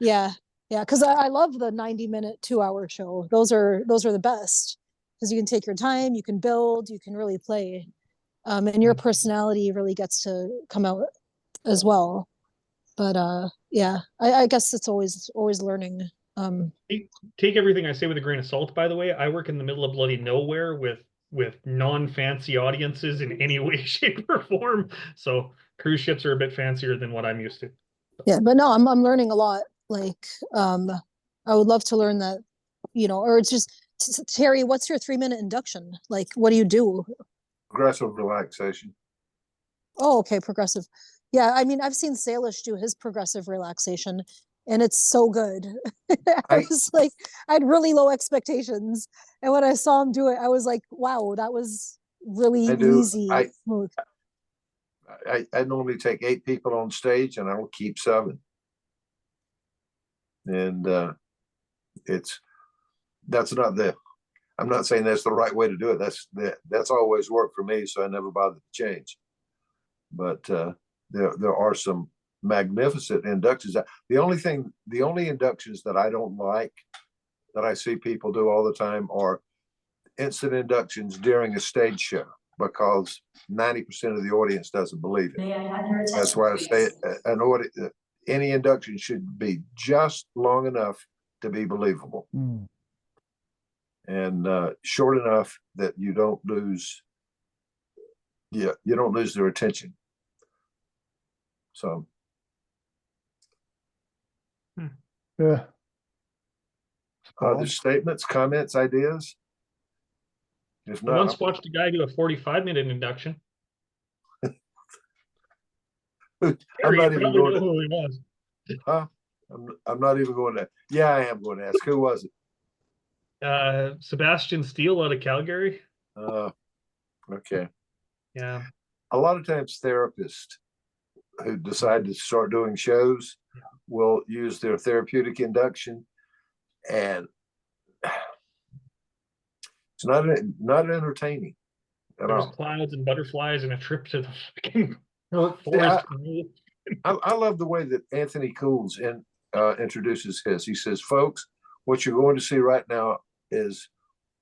Yeah. Yeah. Because I love the 90-minute, 2-hour show. Those are the best, because you can take your time, you can build, you can really play. And your personality really gets to come out as well. But yeah, I guess it's always learning. Take everything I say with a grain of salt, by the way. I work in the middle of bloody nowhere with non-fancy audiences in any way, shape, or form. So cruise ships are a bit fancier than what I'm used to. Yeah, but no, I'm learning a lot. Like, I would love to learn that, or it's just, Terry, what's your 3-minute induction? Like, what do you do? Progressive relaxation. Oh, okay, progressive. Yeah, I mean, I've seen Salish do his progressive relaxation, and it's so good. I was like, I had really low expectations, and when I saw him do it, I was like, wow, that was really easy. Smooth. I normally take 8 people on stage, and I will keep 7. And I'm not saying that's the right way to do it. That's always worked for me, so I never bothered to change. But there are some magnificent inductions. The only inductions that I don't like, that I see people do all the time, are instant inductions during a stage show, because 90% of the audience doesn't believe it. May I have your attention, That's why I say please? any induction should be just long enough to be believable, Mm. and short enough that you don't lose. Yeah, you don't lose their attention. So Yeah. other statements, comments, ideas? If I not, once watched a guy do a 45-minute induction. I'm Harry, not you even probably going know to, who he was. huh? I'm not even going to. Yeah, I am going to ask. Who was it? Sebastian Steele out of Calgary. Okay. Yeah. A lot of times therapists who decide to start doing shows will use their therapeutic induction, and it's not entertaining at There's all. clouds and butterflies and a trip to the fucking Yeah, forest. I love the way that Anthony Cools introduces his. He says, folks, what you're going to see right now is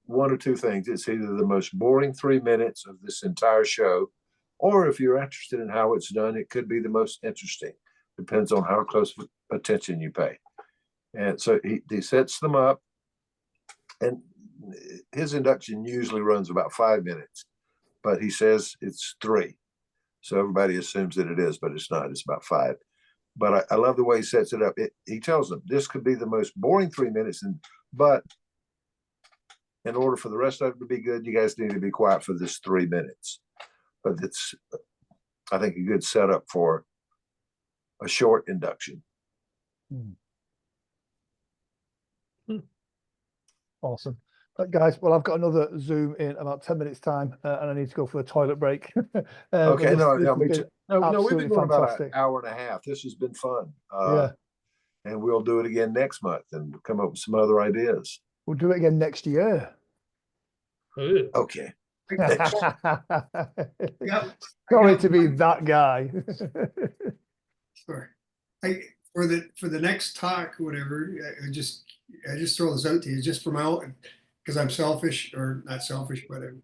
one or two things. It's either the most boring 3 minutes of this entire show, or if you're interested in how it's done, it could be the most interesting. Depends on how close attention you pay. And so he sets them up, and his induction usually runs about 5 minutes, but he says it's 3. So everybody assumes that it is, but it's not. It's about 5. But I love the way he sets it up. He tells them this could be the most boring 3 minutes, but in order for the rest of it to be good, you guys need to be quiet for this 3 minutes. But it's, I think, a good setup for a short induction. Awesome. Guys, well, I've got another Zoom in about 10 minutes time, and I need to go for a toilet break. Okay, This no, has me been too. No, we've absolutely been going about an fantastic. hour and a half. This has been fun. Yeah, And we'll do it again next month and come up with some other ideas. we'll do it again next year. Ooh. Okay. Yep. Sorry to be that guy. Sure. For the next talk, whatever, I just throw this out to you, just for my own, because I'm selfish, or not selfish, but I'm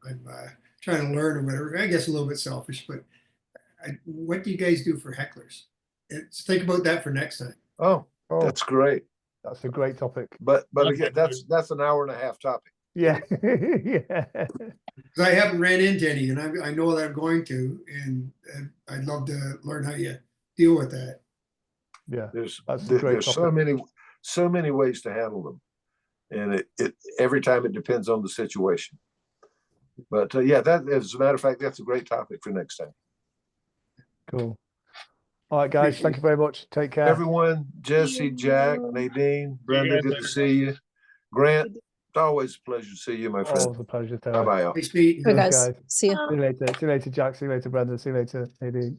trying to learn or whatever. I guess a little bit selfish, but what do you guys do for hecklers? Think about that for next time. Oh, Oh, that's great. that's a great topic. But Love again, hecklers. that's an hour and a half topic. Yeah. Yeah. Because I haven't ran into any, and I know that I'm going to, and I'd love to learn how you deal with that. Yeah. There's That's a great there's topic. so many ways to handle them, and it every time it depends on the situation. But yeah, that, as a matter of fact, that's a great topic for next time. Cool. All right, guys. Thank you very much. Take care. Everyone, Jesse, Jack, Nadine, Brenda, guys good to later. see you. Grant, it's always a pleasure to see you, my friend. Always a pleasure. Bye bye. Nice meeting you. Good Thanks, guys. guys. See ya. See you later. See you later, Jack. See you later, Brandon. See you later, Nadine.